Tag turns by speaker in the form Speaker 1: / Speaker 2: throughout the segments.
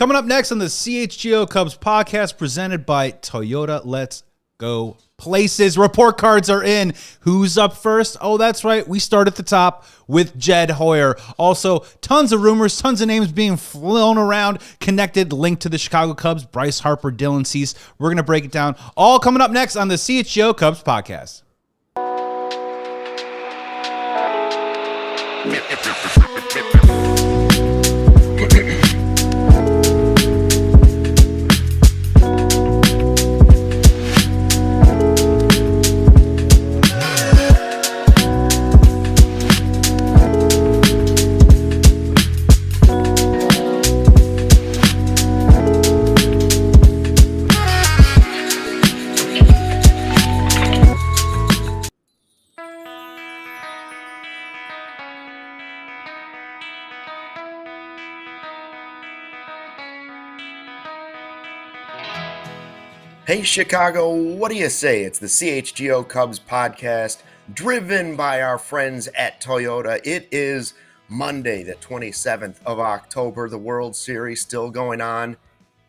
Speaker 1: Coming up next on the CHGO Cubs podcast presented by Toyota. Let's go places. Report cards are in. Who's up first? Oh, that's right. We start at the top with Jed Hoyer. Also, tons of rumors, tons of names being flown around, connected, linked to the Chicago Cubs, Bryce Harper, Dylan Cease. We're going to break it down. All coming up next on the CHGO Cubs podcast.
Speaker 2: Hey Chicago, what do you say? It's the CHGO Cubs podcast driven by our friends at Toyota. It is Monday, the 27th of October. The World Series still going on,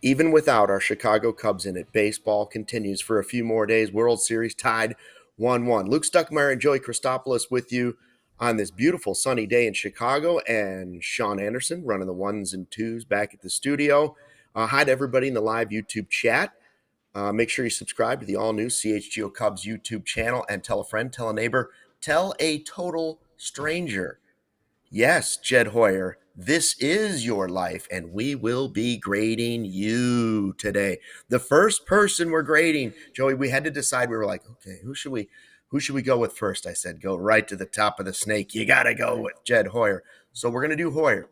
Speaker 2: even without our Chicago Cubs in it. Baseball continues for a few more days. World Series tied 1-1. Luke Stuckmeyer and Joey Christopoulos with you on this beautiful sunny day in Chicago, and Sean Anderson running the ones and twos back at the studio. Hi to everybody in the live YouTube chat. Make sure you subscribe to the all-new CHGO Cubs YouTube channel and tell a friend, tell a neighbor, tell a total stranger. Yes, Jed Hoyer, this is your life, and we will be grading you today. The first person we're grading, Joey, we had to decide. We were like, okay, who should we go with first? I said, go right to the top of the snake. You got to go with Jed Hoyer. So we're going to do Hoyer.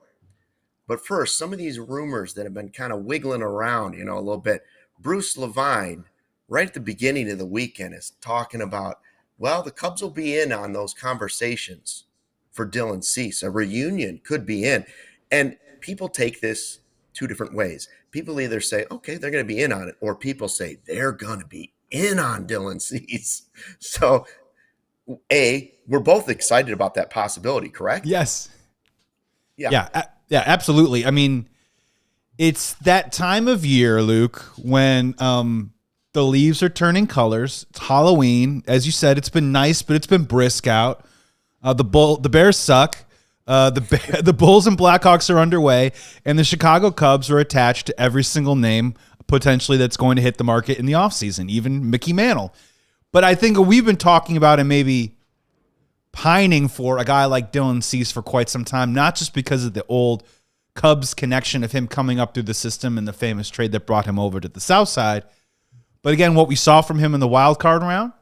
Speaker 2: But first, some of these rumors that have been kind of wiggling around, a little bit. Bruce Levine, right at the beginning of the weekend, is talking about, well, the Cubs will be in on those conversations for Dylan Cease. A reunion could be in. And people take this two different ways. People either say, okay, they're going to be in on it, or people say they're going to be in on Dylan Cease. So, we're both excited about that possibility, correct?
Speaker 1: Yes. Yeah, absolutely. I mean, it's that time of year, Luke, when the leaves are turning colors. It's Halloween. As you said, it's been nice, but it's been brisk out. The Bears suck. The Bulls and Blackhawks are underway, and the Chicago Cubs are attached to every single name potentially that's going to hit the market in the offseason, even Mickey Mantle. But I think we've been talking about and maybe pining for a guy like Dylan Cease for quite some time, not just because of the old Cubs connection of him coming up through the system and the famous trade that brought him over to the South Side. But again, what we saw from him in the wild card round,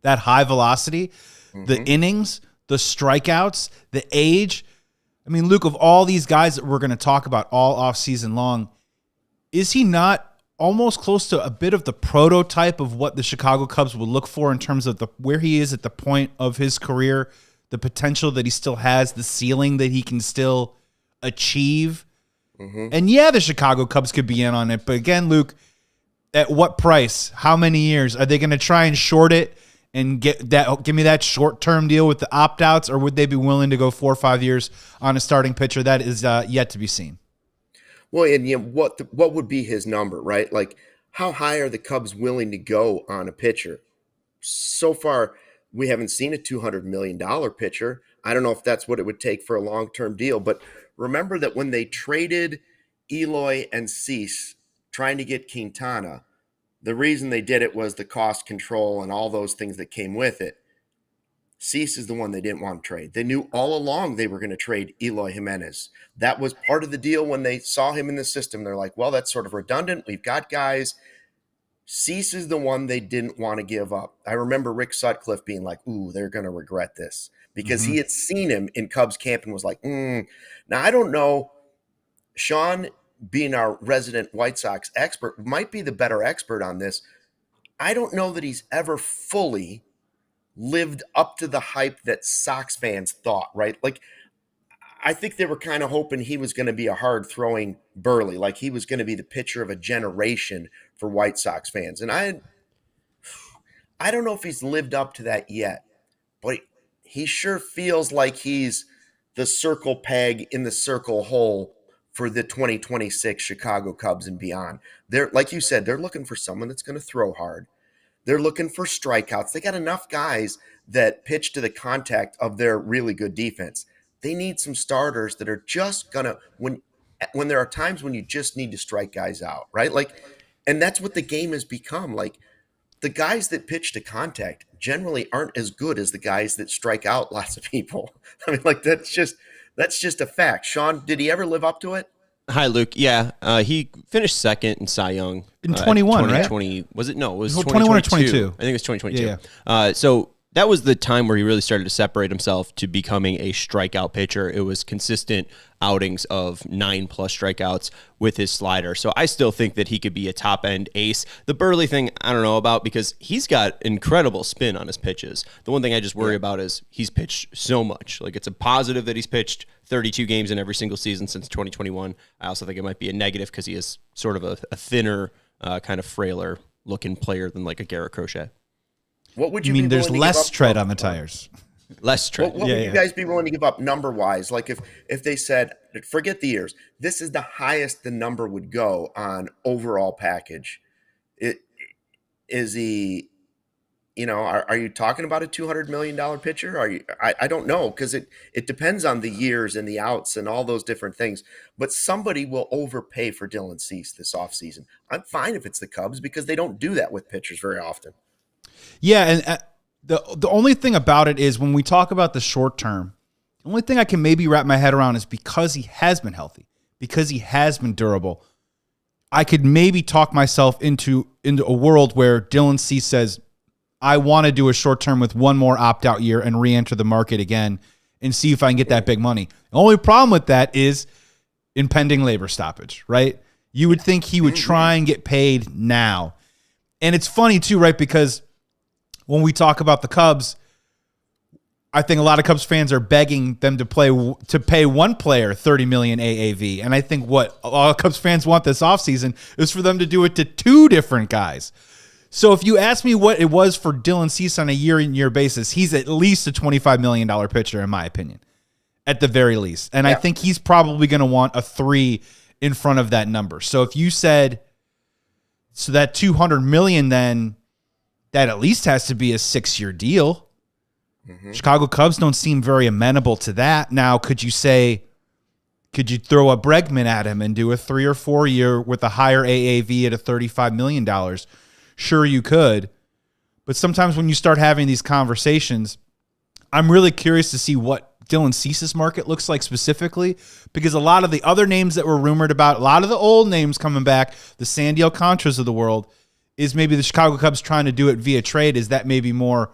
Speaker 1: that high velocity, the innings, the strikeouts, the age. I mean, Luke, of all these guys that we're going to talk about all offseason long, is he not almost close to a bit of the prototype of what the Chicago Cubs would look for in terms of where he is at the point of his career, the potential that he still has, the ceiling that he can still achieve? And yeah, the Chicago Cubs could be in on it, but again, Luke, at what price? How many years? Are they going to try and short it and give me that short-term deal with the opt-outs, or would they be willing to go 4 or 5 years on a starting pitcher? That is yet to be seen.
Speaker 2: Well, and what would be his number, right? Like, how high are the Cubs willing to go on a pitcher? So far, we haven't seen a $200 million pitcher. I don't know if that's what it would take for a long-term deal, but remember that when they traded Eloy and Cease trying to get Quintana, the reason they did it was the cost control and all those things that came with it. Cease is the one they didn't want to trade. They knew all along they were going to trade Eloy Jimenez. That was part of the deal when they saw him in the system. They're like, well, that's sort of redundant. We've got guys. Cease is the one they didn't want to give up. I remember Rick Sutcliffe being like, ooh, they're going to regret this, because he had seen him in Cubs camp and was like, Now, I don't know. Sean, being our resident White Sox expert, might be the better expert on this. I don't know that he's ever fully lived up to the hype that Sox fans thought, right? Like, I think they were kind of hoping he was going to be a hard-throwing Burley, like he was going to be the pitcher of a generation for White Sox fans. And I don't know if he's lived up to that yet, but he sure feels like he's the circle peg in the circle hole for the 2026 Chicago Cubs and beyond. They're, like you said, they're looking for someone that's going to throw hard. They're looking for strikeouts. They got enough guys that pitch to the contact of their really good defense. They need some starters that are just gonna when there are times when you just need to strike guys out, right? Like, and that's what the game has become. Like, the guys that pitch to contact generally aren't as good as the guys that strike out lots of people. I mean, like, that's just a fact. Sean, did he ever live up to it?
Speaker 3: Hi, Luke. Yeah, he finished second in Cy Young
Speaker 1: in 21, right?
Speaker 3: 2020 was it? No, it was
Speaker 1: 21 or 22.
Speaker 3: I think it was 2022.
Speaker 1: Yeah.
Speaker 3: So that was the time where he really started to separate himself to becoming a strikeout pitcher. It was consistent outings of 9+ strikeouts with his slider. So I still think that he could be a top end ace. The Burley thing, I don't know about because he's got incredible spin on his pitches. The one thing I just worry about is he's pitched so much. Like, it's a positive that he's pitched 32 games in every single season since 2021. I also think it might be a negative because he is sort of a thinner, kind of frailer looking player than like a Garrett Crochet.
Speaker 2: What would you
Speaker 1: mean?
Speaker 2: Be
Speaker 1: there's less tread on the tires.
Speaker 3: Less tread.
Speaker 2: What would you guys be willing to give up number wise? Like, if they said, forget the years, this is the highest the number would go on overall package. Is he, are you talking about a $200 million pitcher? Are you? I don't know, because it depends on the years and the outs and all those different things. But somebody will overpay for Dylan Cease this offseason. I'm fine if it's the Cubs because they don't do that with pitchers very often.
Speaker 1: Yeah, and the only thing about it is when we talk about the short term, the only thing I can maybe wrap my head around is because he has been healthy, because he has been durable, I could maybe talk myself into a world where Dylan Cease says, I want to do a short term with one more opt-out year and re-enter the market again and see if I can get that big money. The only problem with that is impending labor stoppage, right? You would think he would try and get paid now. And it's funny too, right? Because when we talk about the Cubs, I think a lot of Cubs fans are begging them to pay one player $30 million AAV. And I think what a lot of Cubs fans want this offseason is for them to do it to two different guys. So if you ask me what it was for Dylan Cease on a year-in-year basis, he's at least a $25 million pitcher, in my opinion, at the very least. And I think he's probably going to want a 3 in front of that number. So if you said, so that $200 million, then that at least has to be a 6-year deal. Mm-hmm. Chicago Cubs don't seem very amenable to that. Now, could you throw a Bregman at him and do a 3 or 4 year with a higher AAV at a $35 million? Sure, you could. But sometimes when you start having these conversations, I'm really curious to see what Dylan Cease's market looks like specifically, because a lot of the other names that were rumored about, a lot of the old names coming back, the Sandy Alcantaras of the world, is maybe the Chicago Cubs trying to do it via trade. Is that maybe more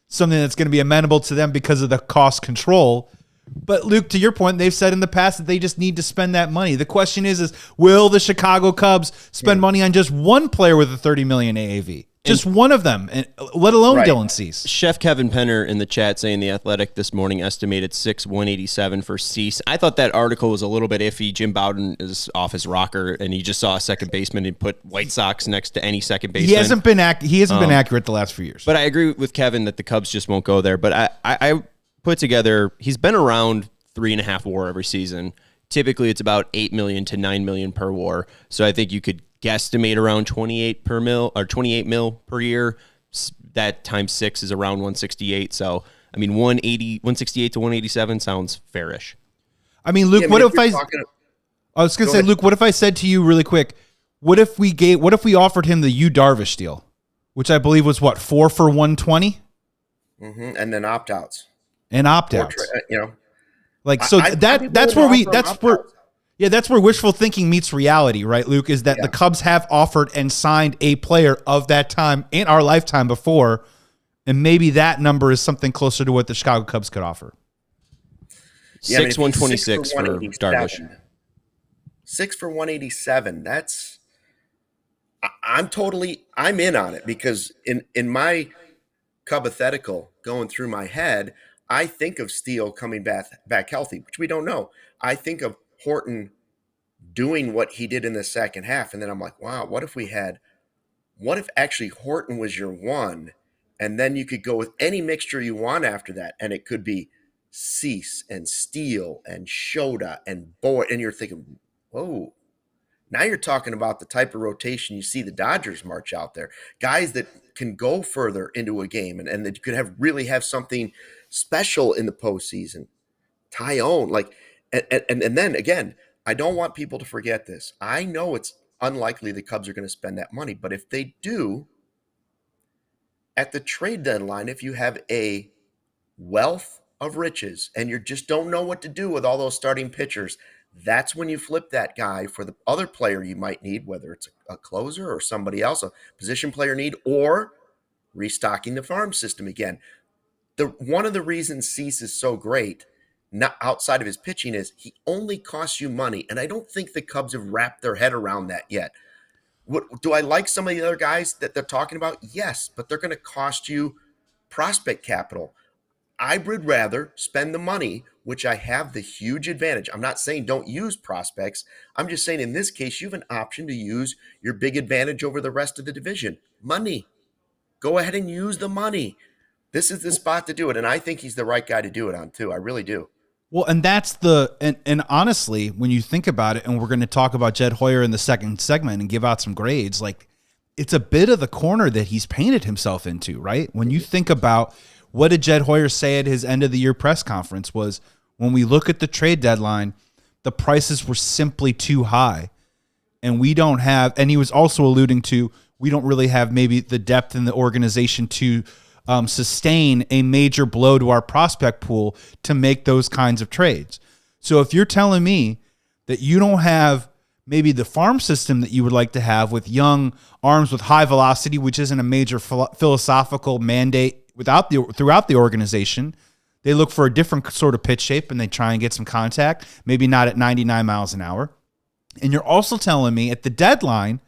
Speaker 1: something that's going to be amenable to them because of the cost control? But Luke, to your point, they've said in the past that they just need to spend that money. The question is will the Chicago Cubs spend money on just one player with a $30 million AAV? Just one of them, let alone Dylan Cease.
Speaker 3: Chef Kevin Penner in the chat saying The Athletic this morning estimated 6,187 for Cease. I thought that article was a little bit iffy. Jim Bowden is off his rocker, and he just saw a second baseman and put White Sox next to any second baseman.
Speaker 1: He hasn't been accurate the last few years.
Speaker 3: But I agree with Kevin that the Cubs just won't go there. But I put together, he's been around 3.5 WAR every season. Typically, it's about $8 million to $9 million per WAR. So I think you could guesstimate around 28 mil per year. That times 6 is around 168. So I mean, 168 to 187 sounds fairish.
Speaker 1: I mean, Luke, what if I was going to say, Luke, what if I said to you really quick, what if we offered him the Yu Darvish deal, which I believe was 4 for 120,
Speaker 2: and then opt-outs.
Speaker 1: That's where wishful thinking meets reality, right, Luke? Is that the Cubs have offered and signed a player of that time in our lifetime before, and maybe that number is something closer to what the Chicago Cubs could offer.
Speaker 3: 126 for Darvish.
Speaker 2: 6 for 187. That's I'm in on it, because in my Cub-athetical going through my head, I think of Steele coming back healthy, which we don't know. I think of Horton doing what he did in the second half, and then I'm like, wow, what if actually Horton was your one, and then you could go with any mixture you want after that, and it could be Cease and Steele and Shota and Boyd, and you're thinking, Whoa. Now you're talking about the type of rotation you see the Dodgers march out there. Guys that can go further into a game and that could really have something special in the postseason. Tyone, like, and then again, I don't want people to forget this. I know it's unlikely the Cubs are going to spend that money, but if they do, at the trade deadline, if you have a wealth of riches and you just don't know what to do with all those starting pitchers, that's when you flip that guy for the other player you might need, whether it's a closer or somebody else, a position player need, or restocking the farm system again. One of the reasons Cease is so great, not outside of his pitching, is he only costs you money. And I don't think the Cubs have wrapped their head around that yet. Do I like some of the other guys that they're talking about? Yes, but they're going to cost you prospect capital. I would rather spend the money, which I have the huge advantage. I'm not saying don't use prospects. I'm just saying in this case, you have an option to use your big advantage over the rest of the division. Money. Go ahead and use the money. This is the spot to do it. And I think he's the right guy to do it on too. I really do.
Speaker 1: Well, and that's and honestly, when you think about it, and we're going to talk about Jed Hoyer in the second segment and give out some grades, like it's a bit of the corner that he's painted himself into, right? When you think about what did Jed Hoyer say at his end of the year press conference was, when we look at the trade deadline, the prices were simply too high. And we don't have, and he was also alluding to, we don't really have maybe the depth in the organization to sustain a major blow to our prospect pool to make those kinds of trades. So if you're telling me that you don't have maybe the farm system that you would like to have with young arms with high velocity, which isn't a major philosophical mandate throughout the organization, they look for a different sort of pitch shape and they try and get some contact, maybe not at 99 miles an hour. And you're also telling me at the deadline,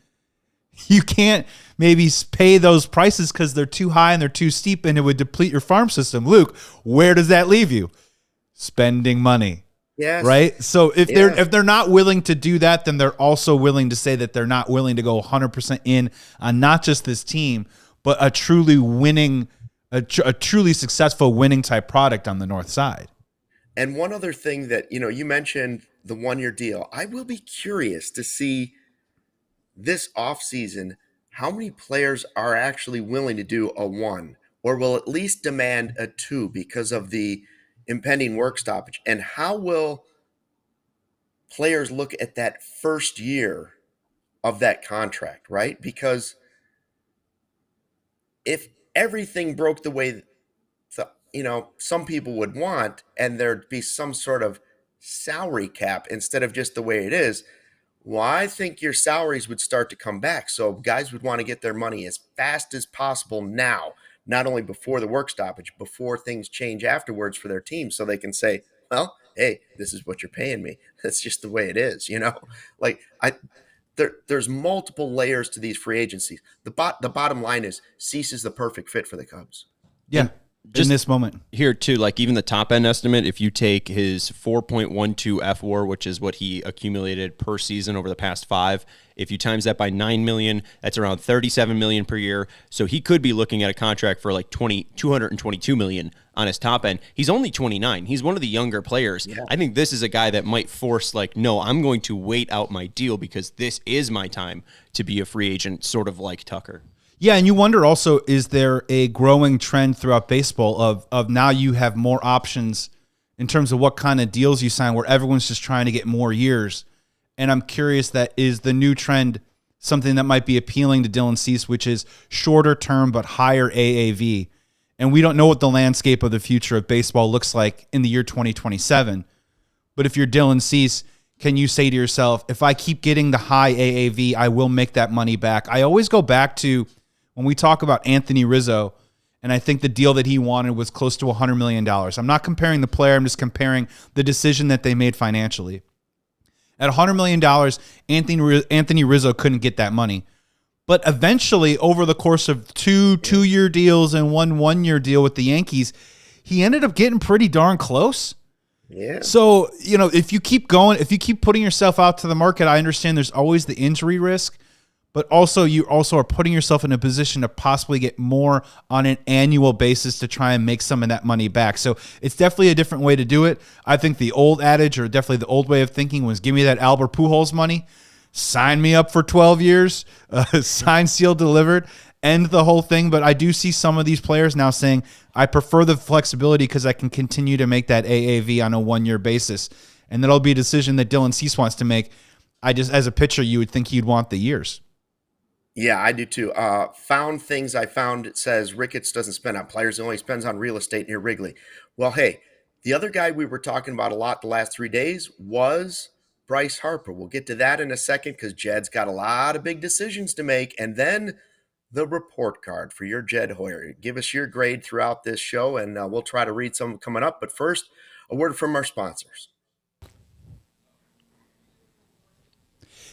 Speaker 1: you can't maybe pay those prices because they're too high and they're too steep and it would deplete your farm system. Luke, where does that leave you? Spending money.
Speaker 2: Yes.
Speaker 1: Right? So if they're not willing to do that, then they're also willing to say that they're not willing to go 100% in on not just this team, but a truly winning, a truly successful winning type product on the north side.
Speaker 2: And one other thing that, you mentioned the 1-year deal. I will be curious to see this offseason how many players are actually willing to do a 1 or will at least demand a 2 because of the impending work stoppage. And how will players look at that first year of that contract, right? Because if everything broke the way some people would want, and there'd be some sort of salary cap instead of just the way it is, well, I think your salaries would start to come back. So guys would want to get their money as fast as possible now, not only before the work stoppage, before things change afterwards for their team, so they can say, well, hey, this is what you're paying me. That's just the way it is, Like there's multiple layers to these free agencies. The bottom line is Cease is the perfect fit for the Cubs.
Speaker 1: Yeah. Just in this moment
Speaker 3: here too, like even the top end estimate, if you take his 4.12 FWAR, which is what he accumulated per season over the past 5, if you times that by 9 million, that's around 37 million per year. So he could be looking at a contract for like 222 million on his top end. He's only 29. He's one of the younger players. Yeah. I think this is a guy that might force no, I'm going to wait out my deal because this is my time to be a free agent, sort of like Tucker.
Speaker 1: Yeah, and you wonder also, is there a growing trend throughout baseball of now you have more options in terms of what kind of deals you sign where everyone's just trying to get more years? And I'm curious, that is the new trend something that might be appealing to Dylan Cease, which is shorter term but higher AAV. And we don't know what the landscape of the future of baseball looks like in the year 2027. But if you're Dylan Cease, can you say to yourself, if I keep getting the high AAV, I will make that money back? I always go back to when we talk about Anthony Rizzo, and I think the deal that he wanted was close to $100 million. I'm not comparing the player. I'm just comparing the decision that they made financially. At $100 million, Anthony Rizzo couldn't get that money. But eventually, over the course of two-year deals and one-year deal with the Yankees, he ended up getting pretty darn close.
Speaker 2: Yeah.
Speaker 1: So, if you keep going, if you keep putting yourself out to the market, I understand there's always the injury risk. but also you also are putting yourself in a position to possibly get more on an annual basis to try and make some of that money back. So it's definitely a different way to do it. I think the old adage, or definitely the old way of thinking, was give me that Albert Pujols money, sign me up for 12 years, sign, seal, delivered, end the whole thing. But I do see some of these players now saying, I prefer the flexibility because I can continue to make that AAV on a 1-year basis. And that'll be a decision that Dylan Cease wants to make. As a pitcher, you would think he'd want the years.
Speaker 2: Yeah, I do too. Found things I found. It says Ricketts doesn't spend on players. It only spends on real estate near Wrigley. Well, hey, the other guy we were talking about a lot the last 3 days was Bryce Harper. We'll get to that in a second because Jed's got a lot of big decisions to make. And then the report card for your Jed Hoyer. Give us your grade throughout this show, and we'll try to read some coming up. But first, a word from our sponsors.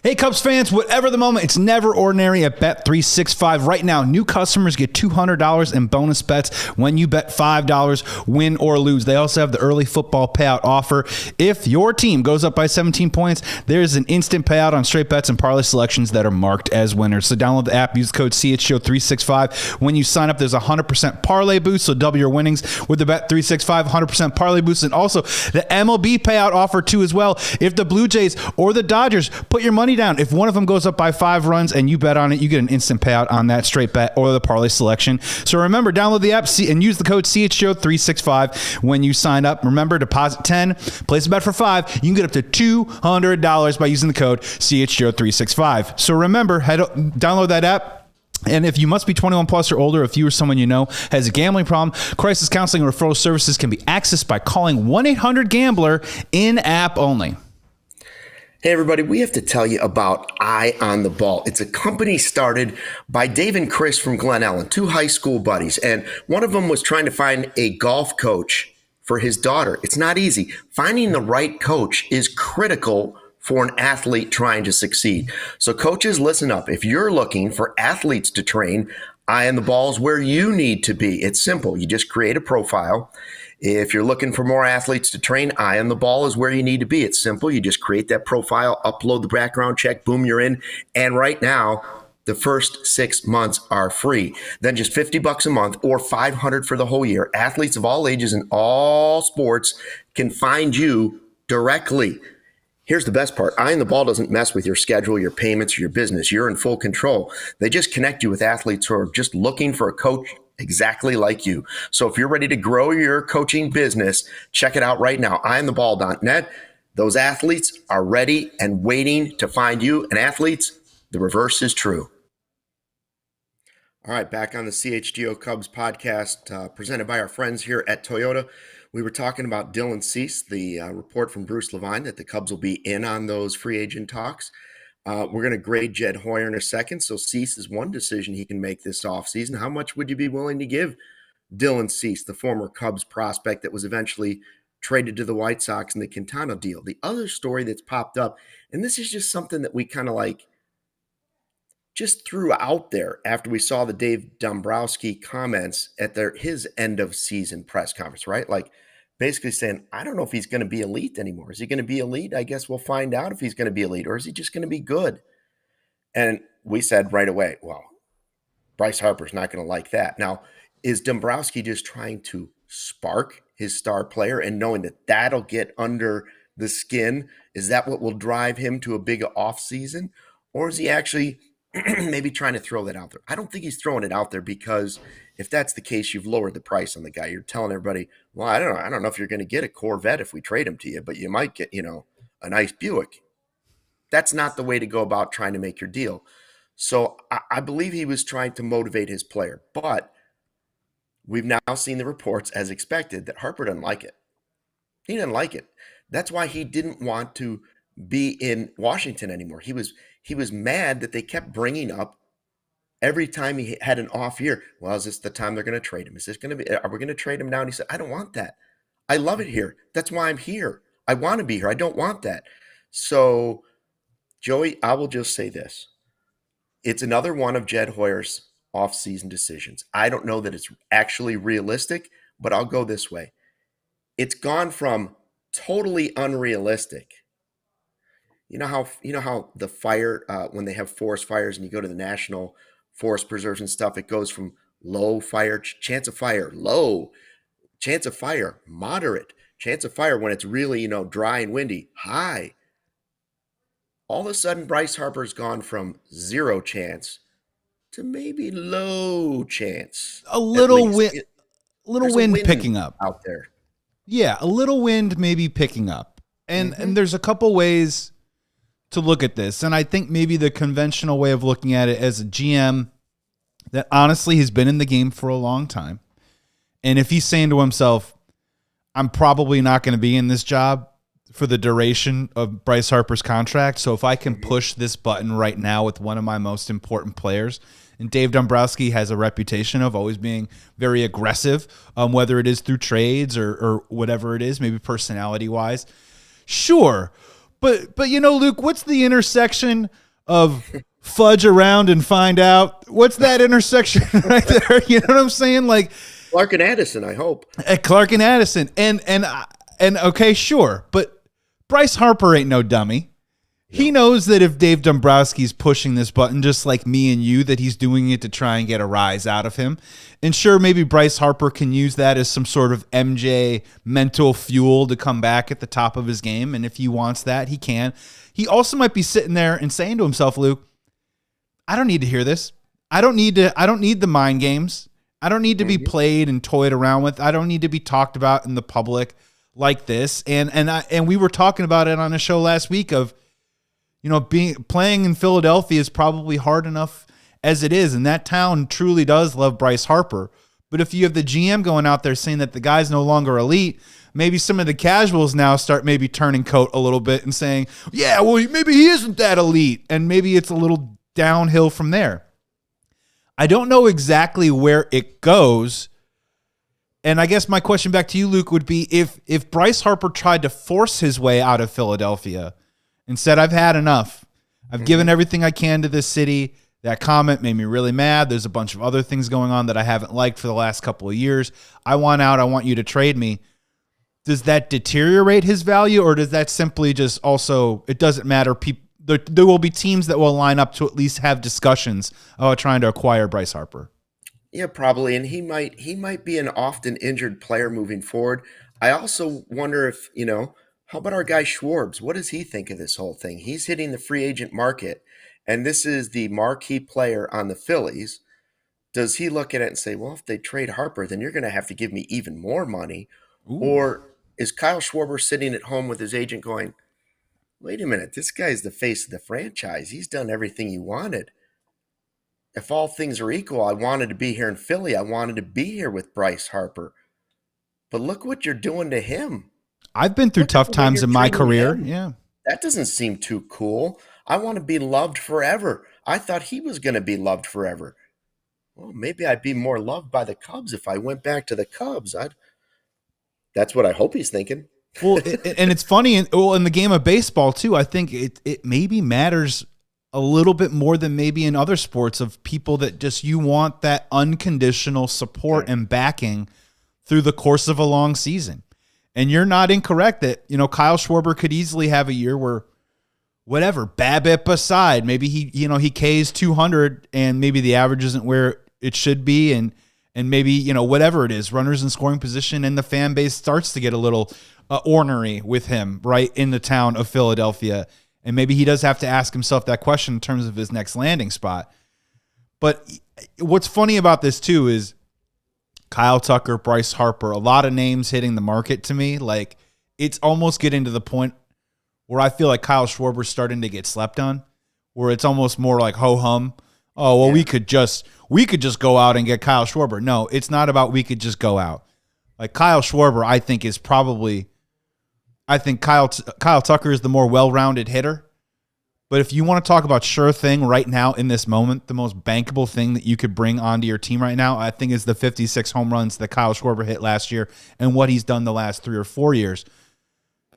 Speaker 1: Hey, Cubs fans, whatever the moment, it's never ordinary at Bet365. Right now, new customers get $200 in bonus bets when you bet $5, win or lose. They also have the early football payout offer. If your team goes up by 17 points, there's an instant payout on straight bets and parlay selections that are marked as winners. So download the app, use the code CHGO365. When you sign up, there's a 100% parlay boost, so double your winnings with the Bet365 100% parlay boost. And also the MLB payout offer too as well. If the Blue Jays or the Dodgers put your money down, if one of them goes up by 5 runs and you bet on it, you get an instant payout on that straight bet or the parlay selection. So remember, download the app and use the code CHGO365 when you sign up. Remember, deposit 10, place a bet for 5. You can get up to $200 by using the code CHGO365. So remember, download that app. And if you must be 21 plus or older, if you or someone you know has a gambling problem, crisis counseling and referral services can be accessed by calling 1-800-GAMBLER in-app only.
Speaker 2: Hey, everybody, we have to tell you about Eye on the Ball. It's a company started by Dave and Chris from Glen Ellen, 2 high school buddies. And one of them was trying to find a golf coach for his daughter. It's not easy. Finding the right coach is critical for an athlete trying to succeed. So coaches, listen up. If you're looking for athletes to train, Eye on the Ball is where you need to be. It's simple. You just create a profile. If you're looking for more athletes to train, Eye on the Ball is where you need to be. It's simple. You just create that profile, upload the background check, boom, you're in. And right now, the first 6 months are free. Then just $50 a month or $500 for the whole year. Athletes of all ages and all sports can find you directly. Here's the best part. Eye on the Ball doesn't mess with your schedule, your payments, or your business. You're in full control. They just connect you with athletes who are just looking for a coach exactly like you. So if you're ready to grow your coaching business, check it out right now, eyeontheball.net. Those athletes are ready and waiting to find you. And athletes, the reverse is true. All right, back on the CHGO Cubs podcast, presented by our friends here at Toyota. We were talking about Dylan Cease, the report from Bruce Levine that the Cubs will be in on those free agent talks. We're going to grade Jed Hoyer in a second. So Cease is one decision he can make this offseason. How much would you be willing to give Dylan Cease, the former Cubs prospect that was eventually traded to the White Sox in the Quintana deal? The other story that's popped up, and this is just something that we kind of like just threw out there after we saw the Dave Dombrowski comments at his end of season press conference, right? Like basically saying, I don't know if he's going to be elite anymore. Is he going to be elite? I guess we'll find out if he's going to be elite, or is he just going to be good? And we said right away, well, Bryce Harper's not going to like that. Now, is Dombrowski just trying to spark his star player and knowing that that'll get under the skin? Is that what will drive him to a big offseason? Or is he actually maybe trying to throw that out there? I don't think he's throwing it out there, because if that's the case, you've lowered the price on the guy. You're telling everybody, well, I don't know if you're going to get a Corvette if we trade him to you, but you might get, a nice Buick. That's not the way to go about trying to make your deal. So I believe he was trying to motivate his player, but we've now seen the reports, as expected, that Harper doesn't like it. He didn't like it. That's why he didn't want to be in Washington anymore. He was mad that they kept bringing up every time he had an off year. Well, is this the time they're going to trade him? Are we going to trade him now? And he said, I don't want that. I love it here. That's why I'm here. I want to be here. I don't want that. So, Joey, I will just say this. It's another one of Jed Hoyer's off-season decisions. I don't know that it's actually realistic, but I'll go this way. It's gone from totally unrealistic. You know how the fire when they have forest fires and you go to the national forest preserves and stuff, it goes from low fire chance of fire, low chance of fire, moderate chance of fire when it's really dry and windy, high. All of a sudden, Bryce Harper's gone from zero chance to maybe low chance.
Speaker 1: A
Speaker 2: At
Speaker 1: little
Speaker 2: least
Speaker 1: wind, little
Speaker 2: there's a
Speaker 1: wind picking up
Speaker 2: out there.
Speaker 1: Yeah, a little wind maybe picking up. And there's a couple ways to look at this. And I think maybe the conventional way of looking at it as a GM that honestly has been in the game for a long time. And if he's saying to himself, I'm probably not going to be in this job for the duration of Bryce Harper's contract. So if I can push this button right now with one of my most important players, and Dave Dombrowski has a reputation of always being very aggressive, whether it is through trades or whatever it is, maybe personality-wise. Sure. But Luke, what's the intersection of fudge around and find out? What's that intersection right there? You know what I'm saying? Like
Speaker 2: Clark and Addison, I hope.
Speaker 1: Clark and Addison. And okay, sure. But Bryce Harper ain't no dummy. He knows that if Dave Dombrowski's pushing this button, just like me and you, that he's doing it to try and get a rise out of him. And sure, maybe Bryce Harper can use that as some sort of MJ mental fuel to come back at the top of his game. And if he wants that, he can. He also might be sitting there and saying to himself, Luke, I don't need to hear this. I don't need the mind games. I don't need to be played and toyed around with. I don't need to be talked about in the public like this. And we were talking about it on a show last week of, playing in Philadelphia is probably hard enough as it is, and that town truly does love Bryce Harper. But if you have the GM going out there saying that the guy's no longer elite, maybe some of the casuals now start maybe turning coat a little bit and saying, yeah, well, maybe he isn't that elite, and maybe it's a little downhill from there. I don't know exactly where it goes, and I guess my question back to you, Luke, would be if Bryce Harper tried to force his way out of Philadelphia and said, I've had enough. I've given everything I can to this city. That comment made me really mad. There's a bunch of other things going on that I haven't liked for the last couple of years. I want out. I want you to trade me. Does that deteriorate his value, or does that simply just also, it doesn't matter? There will be teams that will line up to at least have discussions about trying to acquire Bryce Harper.
Speaker 2: Yeah, probably. And he might be an often injured player moving forward. I also wonder if, how about our guy Schwartz? What does he think of this whole thing? He's hitting the free agent market, and this is the marquee player on the Phillies. Does he look at it and say, well, if they trade Harper, then you're going to have to give me even more money? Ooh. Or is Kyle Schwarber sitting at home with his agent going, wait a minute, this guy's the face of the franchise. He's done everything you wanted. If all things are equal, I wanted to be here in Philly. I wanted to be here with Bryce Harper. But look what you're doing to him.
Speaker 1: I've been through tough times in my career. Yeah.
Speaker 2: That doesn't seem too cool. I want to be loved forever. I thought he was going to be loved forever. Well, maybe I'd be more loved by the Cubs if I went back to the Cubs. That's what I hope he's thinking.
Speaker 1: Well, and it's funny, in the game of baseball, too, I think it maybe matters a little bit more than maybe in other sports of people that just you want that unconditional support and backing through the course of a long season. And you're not incorrect that, Kyle Schwarber could easily have a year where whatever, BABIP aside, maybe he Ks 200 and maybe the average isn't where it should be. And maybe, whatever it is, runners in scoring position and the fan base starts to get a little ornery with him right in the town of Philadelphia. And maybe he does have to ask himself that question in terms of his next landing spot. But what's funny about this too is Kyle Tucker, Bryce Harper, a lot of names hitting the market to me. Like it's almost getting to the point where I feel like Kyle Schwarber's starting to get slept on, where it's almost more like ho-hum. Oh, well, we could just go out and get Kyle Schwarber. No, it's not about we could just go out. Like Kyle Schwarber, I think Kyle Tucker is the more well-rounded hitter. But if you want to talk about sure thing right now in this moment, the most bankable thing that you could bring onto your team right now, I think is the 56 home runs that Kyle Schwarber hit last year and what he's done the last 3 or 4 years.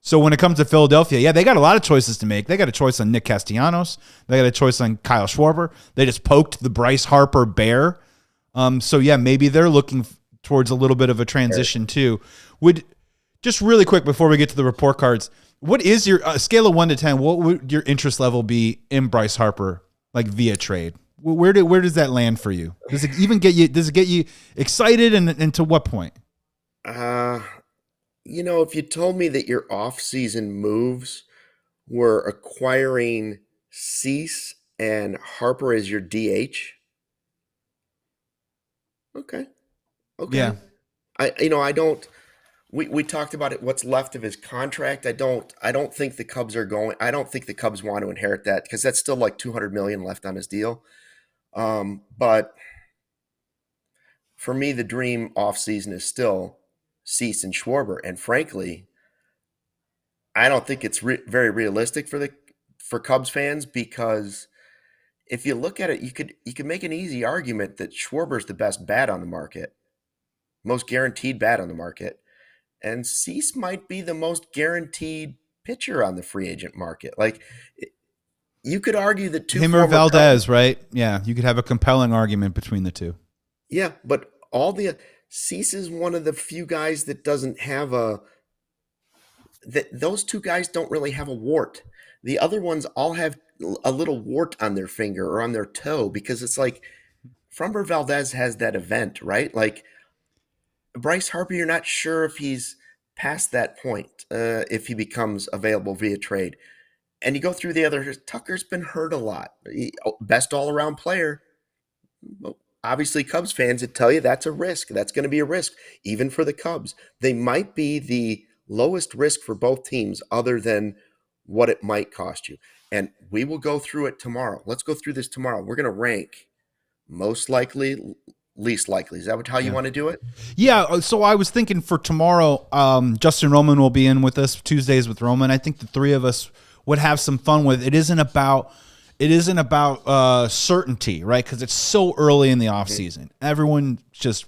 Speaker 1: So when it comes to Philadelphia, they got a lot of choices to make. They got a choice on Nick Castellanos. They got a choice on Kyle Schwarber. They just poked the Bryce Harper bear. Maybe they're looking towards a little bit of a transition too. Just really quick before we get to the report cards, What is your scale of 1 to 10? What would your interest level be in Bryce Harper, like via trade? Where does that land for you? Does it even get you? Does it get you excited, and to what point?
Speaker 2: If you told me that your off-season moves were acquiring Cease and Harper as your DH, okay.
Speaker 1: Yeah.
Speaker 2: I don't. We talked about it. What's left of his contract? I don't think the Cubs are going. I don't think the Cubs want to inherit that because that's still like $200 million left on his deal. But for me, the dream offseason is still Cease and Schwarber, and frankly, I don't think it's very realistic for Cubs fans because if you look at it, you could make an easy argument that Schwarber's the best bat on the market, most guaranteed bat on the market. And Cease might be the most guaranteed pitcher on the free agent market. Like, you could argue that
Speaker 1: him or Valdez, right? Yeah, you could have a compelling argument between the two.
Speaker 2: Yeah, but Cease is one of the few guys that doesn't have those two guys don't really have a wart. The other ones all have a little wart on their finger or on their toe because it's like Framber Valdez has that event, right? Like, Bryce Harper, you're not sure if he's past that point, if he becomes available via trade. And you go through the other, Tucker's been hurt a lot. Best all-around player. Well, obviously, Cubs fans would tell you that's a risk. That's going to be a risk, even for the Cubs. They might be the lowest risk for both teams other than what it might cost you. And we will go through it tomorrow. Let's go through this tomorrow. We're going to rank most likely, least likely. Is that how you want to do it?
Speaker 1: Yeah. So I was thinking for tomorrow, Justin Roman will be in with us Tuesdays with Roman. I think the three of us would have some fun with it. It isn't about certainty, right? Because it's so early in the offseason. Everyone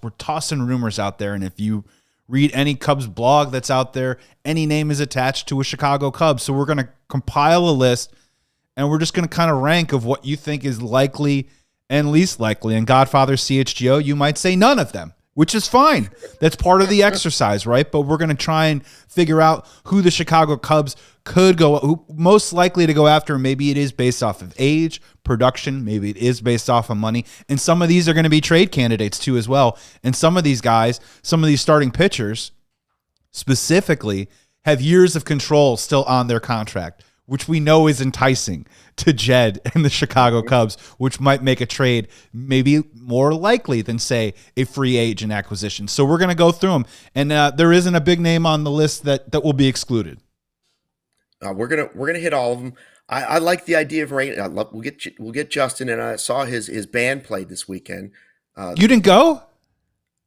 Speaker 1: we're tossing rumors out there. And if you read any Cubs blog that's out there, any name is attached to a Chicago Cubs. So we're going to compile a list and we're just going to kind of rank of what you think is likely and least likely. And Godfather CHGO, you might say none of them, which is fine. That's part of the exercise, right? But we're going to try and figure out who the Chicago Cubs could go, who most likely to go after. Maybe it is based off of age, production. Maybe it is based off of money. And some of these are going to be trade candidates too as well. And some of these guys, some of these starting pitchers specifically have years of control still on their contract, which we know is enticing to Jed and the Chicago Cubs, which might make a trade maybe more likely than, say, a free agent acquisition. So we're going to go through them. And there isn't a big name on the list that will be excluded.
Speaker 2: We're gonna hit all of them. I like the idea of rain. We'll get Justin, and I saw his band played this weekend.
Speaker 1: You didn't go?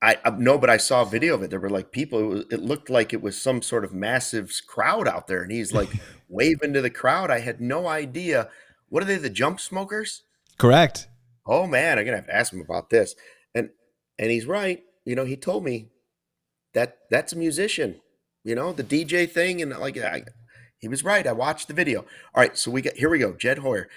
Speaker 2: I no, but I saw a video of it. There were like people. It looked like it was some sort of massive crowd out there, and he's like waving to the crowd. I had no idea. What are they? The Jump Smokers?
Speaker 1: Correct.
Speaker 2: Oh man, I'm gonna have to ask him about this. And he's right. He told me that's a musician. The DJ thing, and he was right. I watched the video. All right, so here we go. Jed Hoyer.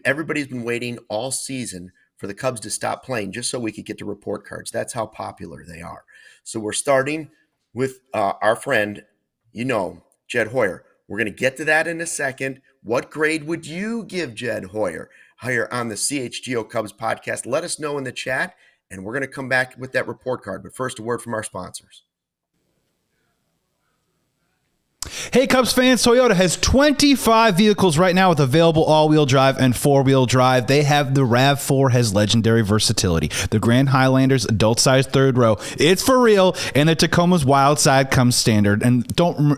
Speaker 2: Everybody's been waiting all season for the Cubs to stop playing just so we could get the report cards. That's how popular they are. So we're starting with our friend, Jed Hoyer. We're going to get to that in a second. What grade would you give Jed Hoyer on the CHGO Cubs podcast? Let us know in the chat, and we're going to come back with that report card. But first, a word from our sponsors.
Speaker 1: Hey, Cubs fans, Toyota has 25 vehicles right now with available all-wheel drive and four-wheel drive. They have the RAV4 has legendary versatility. The Grand Highlander's adult-sized third row, it's for real, and the Tacoma's wild side comes standard. And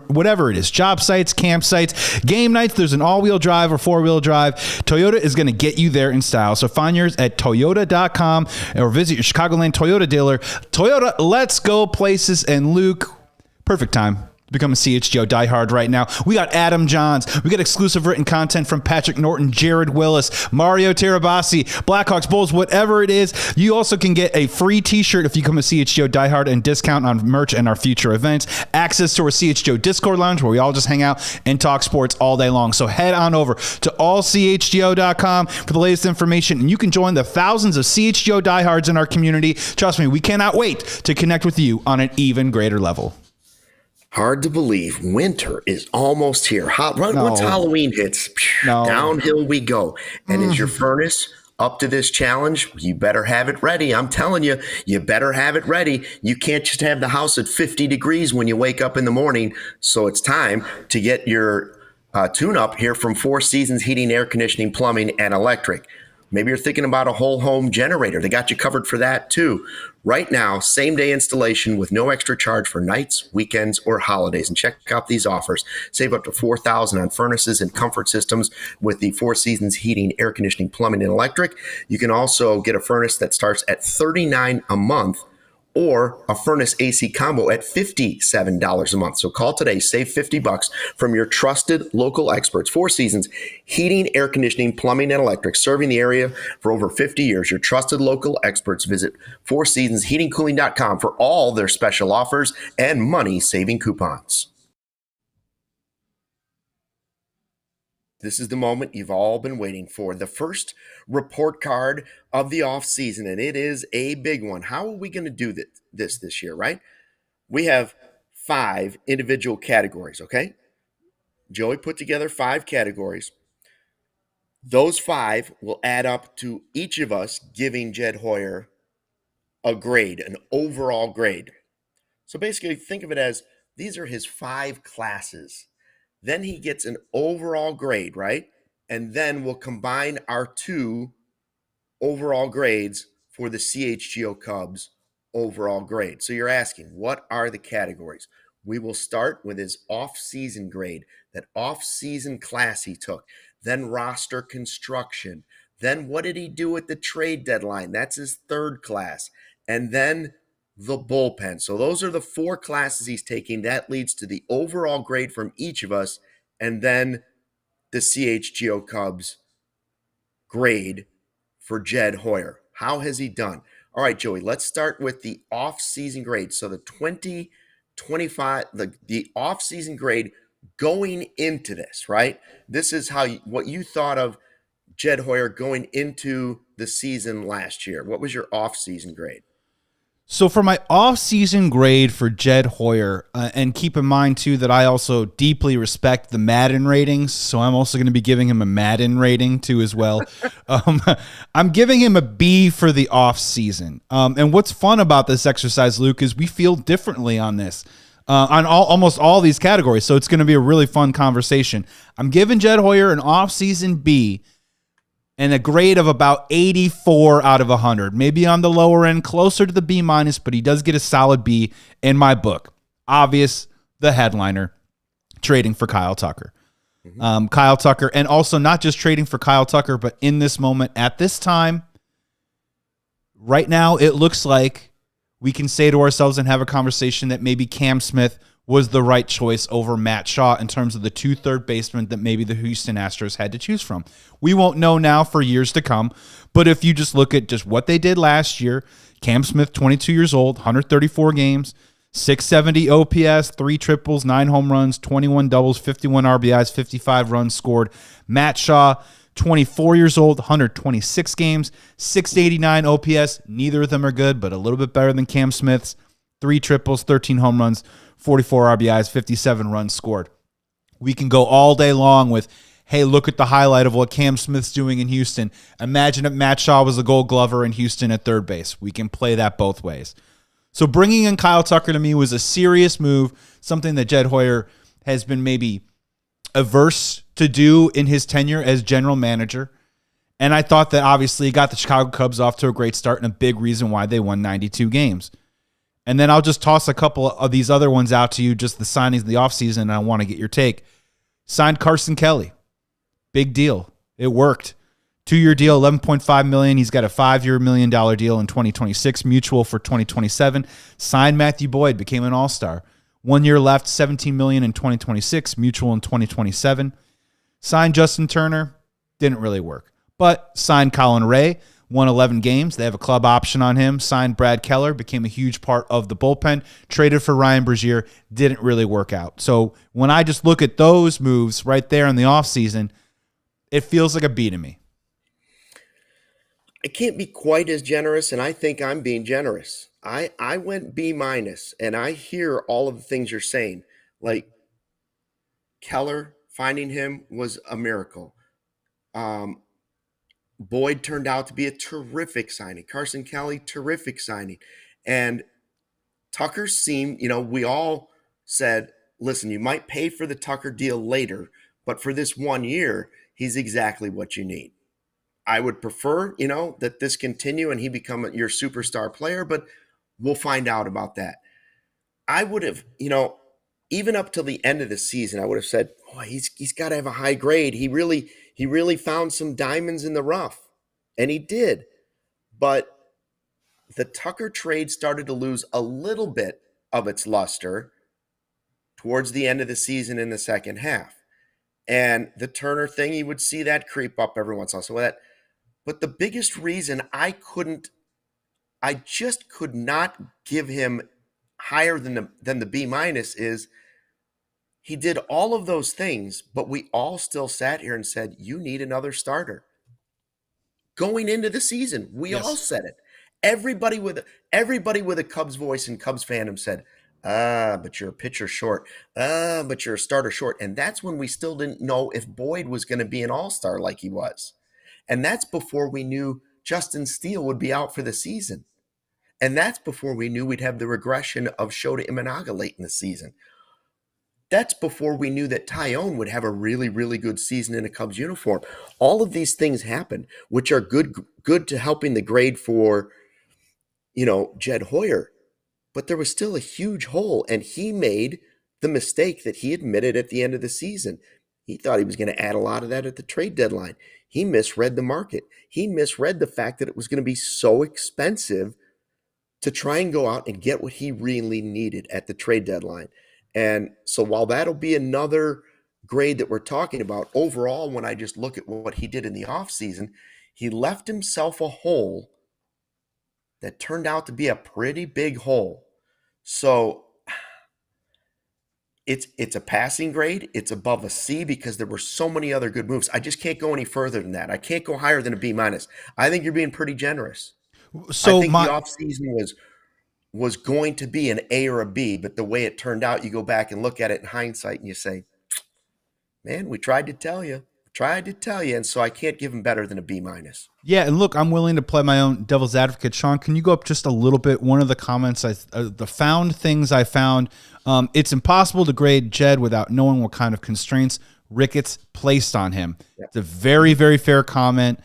Speaker 1: whatever it is, job sites, campsites, game nights, there's an all-wheel drive or four-wheel drive. Toyota is going to get you there in style. So find yours at Toyota.com or visit your Chicagoland Toyota dealer. Toyota, let's go places. And Luke, perfect time. Become a CHGO diehard right now. We got Adam Johns. We got exclusive written content from Patrick Norton, Jared Willis, Mario Tirabassi, Blackhawks, Bulls, whatever it is. You also can get a free t-shirt if you become a CHGO diehard and discount on merch and our future events. Access to our CHGO Discord lounge where we all just hang out and talk sports all day long. So head on over to allchgo.com for the latest information, and you can join the thousands of CHGO diehards in our community. Trust me, we cannot wait to connect with you on an even greater level.
Speaker 2: Hard to believe. Winter is almost here. Once
Speaker 1: No.
Speaker 2: Halloween hits,
Speaker 1: No.
Speaker 2: downhill we go. And is your furnace up to this challenge? You better have it ready. I'm telling you, you better have it ready. You can't just have the house at 50 degrees when you wake up in the morning. So it's time to get your tune-up here from Four Seasons Heating, Air Conditioning, Plumbing, and Electric. Maybe you're thinking about a whole home generator. They got you covered for that too. Right now, same day installation with no extra charge for nights, weekends, or holidays. And check out these offers. Save up to $4,000 on furnaces and comfort systems with the Four Seasons Heating, Air Conditioning, Plumbing, and Electric. You can also get a furnace that starts at $39 a month, or a furnace AC combo at $57 a month. So call today, save $50 from your trusted local experts. Four Seasons Heating, Air Conditioning, Plumbing, and Electric, serving the area for over 50 years. Your trusted local experts. Visit fourseasonsheatingcooling.com for all their special offers and money-saving coupons. This is the moment you've all been waiting for. The first report card of the offseason, and it is a big one. How are we going to do this year, right? We have 5 individual categories, okay? Joey put together 5 categories. Those 5 will add up to each of us giving Jed Hoyer a grade, an overall grade. So basically, think of it as these are his 5 classes. Then he gets an overall grade, right? And then we'll combine our 2 overall grades for the CHGO Cubs overall grade. So you're asking, what are the categories? We will start with his off-season grade, that off-season class he took, then roster construction, then what did he do at the trade deadline? That's his 3rd class, and then the bullpen. So those are the 4 classes he's taking. That leads to the overall grade from each of us, and then the CHGO Cubs grade for Jed Hoyer. How has he done? All right, Joey, let's start with the off-season grade. So the 2025, the off-season grade going into this, right? This is what you thought of Jed Hoyer going into the season last year. What was your off-season grade?
Speaker 1: So for my off-season grade for Jed Hoyer, and keep in mind, too, that I also deeply respect the Madden ratings, so I'm also going to be giving him a Madden rating, too, as well. I'm giving him a B for the off-season. And what's fun about this exercise, Luke, is we feel differently on this, on almost all these categories, so it's going to be a really fun conversation. I'm giving Jed Hoyer an off-season B, and a grade of about 84 out of 100. Maybe on the lower end, closer to the B-, but he does get a solid B in my book. Obvious, the headliner, trading for Kyle Tucker. Kyle Tucker, and also not just trading for Kyle Tucker, but in this moment, at this time, right now, it looks like we can say to ourselves and have a conversation that maybe Cam Smith was the right choice over Matt Shaw in terms of the 2 third basemen that maybe the Houston Astros had to choose from. We won't know now for years to come, but if you just look at just what they did last year, Cam Smith, 22 years old, 134 games, 670 OPS, 3 triples, 9 home runs, 21 doubles, 51 RBIs, 55 runs scored. Matt Shaw, 24 years old, 126 games, 689 OPS. Neither of them are good, but a little bit better than Cam Smith's. 3 triples, 13 home runs, 44 RBIs, 57 runs scored. We can go all day long with, hey, look at the highlight of what Cam Smith's doing in Houston. Imagine if Matt Shaw was a Gold Glover in Houston at third base. We can play that both ways. So bringing in Kyle Tucker to me was a serious move, something that Jed Hoyer has been maybe averse to do in his tenure as general manager. And I thought that obviously he got the Chicago Cubs off to a great start and a big reason why they won 92 games. And then I'll just toss a couple of these other ones out to you, just the signings of the offseason, and I want to get your take. Signed Carson Kelly. Big deal. It worked. 2-year deal, $11.5 million. He's got a 5-year $1 million deal in 2026, mutual for 2027. Signed Matthew Boyd, became an all-star. 1 year left, $17 million in 2026, mutual in 2027. Signed Justin Turner, didn't really work. But signed Colin Ray, won 11 games. They have a club option on him. Signed Brad Keller, became a huge part of the bullpen. Traded for Ryan Brazier, didn't really work out. So when I just look at those moves right there in the offseason, it feels like a B to me.
Speaker 2: I can't be quite as generous, and I think I'm being generous. I went B-, and I hear all of the things you're saying. Like Keller finding him was a miracle. Boyd turned out to be a terrific signing. Carson Kelly, terrific signing. And Tucker seemed, we all said, listen, you might pay for the Tucker deal later, but for this 1 year, he's exactly what you need. I would prefer, that this continue and he become your superstar player, but we'll find out about that. I would have, even up till the end of the season, I would have said, "Boy, he's got to have a high grade. He really found some diamonds in the rough," and he did. But the Tucker trade started to lose a little bit of its luster towards the end of the season in the second half, and the Turner thing, you would see that creep up every once in a while. So that, but the biggest reason I just could not give him higher than the B minus is he did all of those things, but we all still sat here and said, you need another starter. Going into the season, we all said it. Everybody with a Cubs voice and Cubs fandom said, but you're a pitcher short. But you're a starter short. And that's when we still didn't know if Boyd was going to be an all-star like he was. And that's before we knew Justin Steele would be out for the season. And that's before we knew we'd have the regression of Shota Imanaga late in the season. That's before we knew that Tyone would have a really, really good season in a Cubs uniform. All of these things happen, which are good to helping the grade for, Jed Hoyer. But there was still a huge hole, and he made the mistake that he admitted at the end of the season. He thought he was going to add a lot of that at the trade deadline. He misread the market. He misread the fact that it was going to be so expensive to try and go out and get what he really needed at the trade deadline. And so while that'll be another grade that we're talking about, overall, when I just look at what he did in the offseason, he left himself a hole that turned out to be a pretty big hole. So it's a passing grade. It's above a C because there were so many other good moves. I just can't go any further than that. I can't go higher than a B minus. I think you're being pretty generous. So I think the offseason was going to be an A or a B, but the way it turned out, you go back and look at it in hindsight and you say, man, we tried to tell you. And so I can't give him better than a B minus.
Speaker 1: Yeah, and look, I'm willing to play my own devil's advocate. Sean, can you go up just a little bit? One of the comments, the found things I found, it's impossible to grade Jed without knowing what kind of constraints Ricketts placed on him. Yep. It's a very, very fair comment.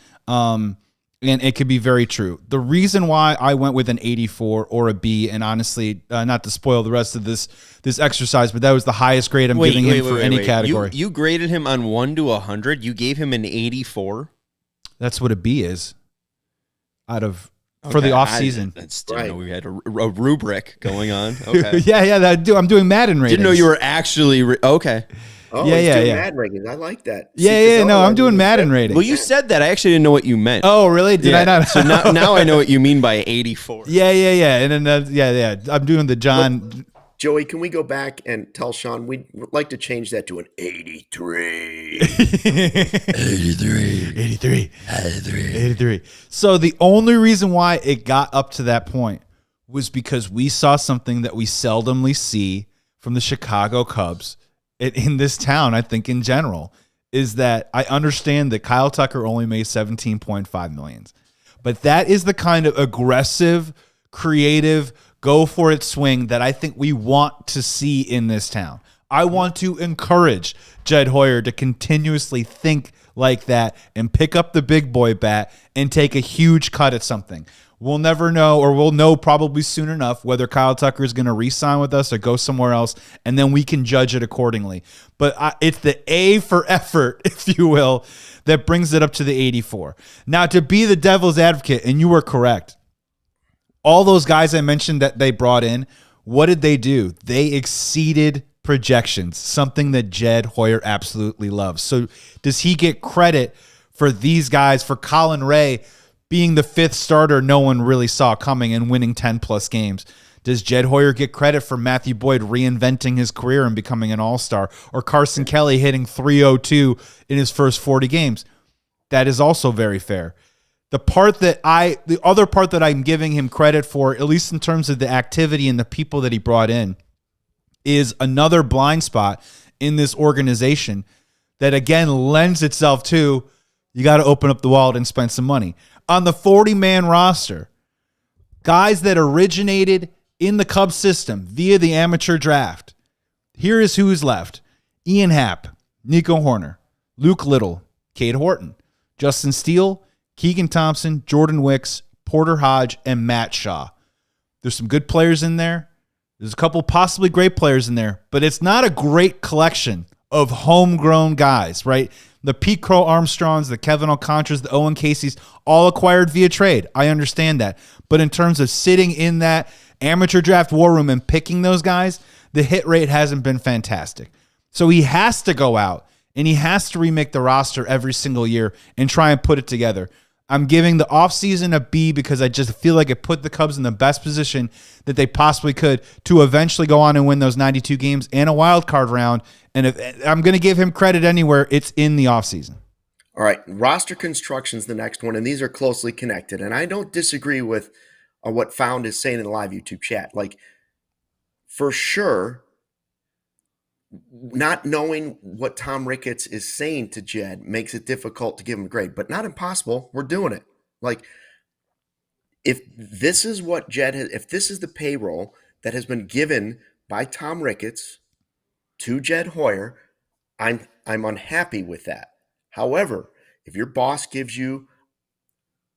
Speaker 1: And it could be very true. The reason why I went with an 84 or a B, and honestly, not to spoil the rest of this exercise, but that was the highest grade I'm giving him for any category.
Speaker 3: You graded him on 1 to 100. You gave him an 84.
Speaker 1: That's what a B is. For the off season.
Speaker 3: I didn't know we had a rubric going on. Okay.
Speaker 1: yeah. I'm doing Madden ratings.
Speaker 3: Didn't know you were actually okay.
Speaker 2: Oh, yeah. Madden ratings. I like that.
Speaker 1: I'm doing Madden ratings.
Speaker 3: Well, you said that. I actually didn't know what you meant.
Speaker 1: Oh, really? Did I not?
Speaker 3: So now I know what you mean by 84.
Speaker 1: Yeah. And then, I'm doing the John.
Speaker 2: Joey, can we go back and tell Sean we'd like to change that to an 83?
Speaker 1: 83. So the only reason why it got up to that point was because we saw something that we seldomly see from the Chicago Cubs in this town, I think in general, is that I understand that Kyle Tucker only made $17.5 million. But that is the kind of aggressive, creative, go for it swing that I think we want to see in this town. I want to encourage Jed Hoyer to continuously think like that and pick up the big boy bat and take a huge cut at something. We'll never know, or we'll know probably soon enough whether Kyle Tucker is going to re-sign with us or go somewhere else, and then we can judge it accordingly. But it's the A for effort, if you will, that brings it up to the 84. Now, to be the devil's advocate, and you were correct, all those guys I mentioned that they brought in, what did they do? They exceeded projections, something that Jed Hoyer absolutely loves. So does he get credit for these guys, for Colin Ray being the fifth starter no one really saw coming and winning 10-plus games? Does Jed Hoyer get credit for Matthew Boyd reinventing his career and becoming an all-star, or Carson Kelly hitting .302 in his first 40 games? That is also very fair. The other part that I'm giving him credit for, at least in terms of the activity and the people that he brought in, is another blind spot in this organization that, again, lends itself to you got to open up the wallet and spend some money. On the 40-man roster, guys that originated in the Cubs system via the amateur draft, here is who's left. Ian Happ, Nico Horner, Luke Little, Cade Horton, Justin Steele, Keegan Thompson, Jordan Wicks, Porter Hodge, and Matt Shaw. There's some good players in there. There's a couple possibly great players in there, but it's not a great collection of homegrown guys, right? The Pete Crow Armstrongs, the Kevin Alcantras, the Owen Caseys, all acquired via trade. I understand that. But in terms of sitting in that amateur draft war room and picking those guys, the hit rate hasn't been fantastic. So he has to go out and he has to remake the roster every single year and try and put it together. I'm giving the offseason a B because I just feel like it put the Cubs in the best position that they possibly could to eventually go on and win those 92 games and a wild card round. And if I'm going to give him credit anywhere, it's in the offseason.
Speaker 2: All right, roster construction's the next one, and these are closely connected. And I don't disagree with what Found is saying in the live YouTube chat. Like, for sure, not knowing what Tom Ricketts is saying to Jed makes it difficult to give him a grade, but not impossible. We're doing it. Like, if this is what Jed has, if this is the payroll that has been given by Tom Ricketts to Jed Hoyer, I'm unhappy with that. However, if your boss gives you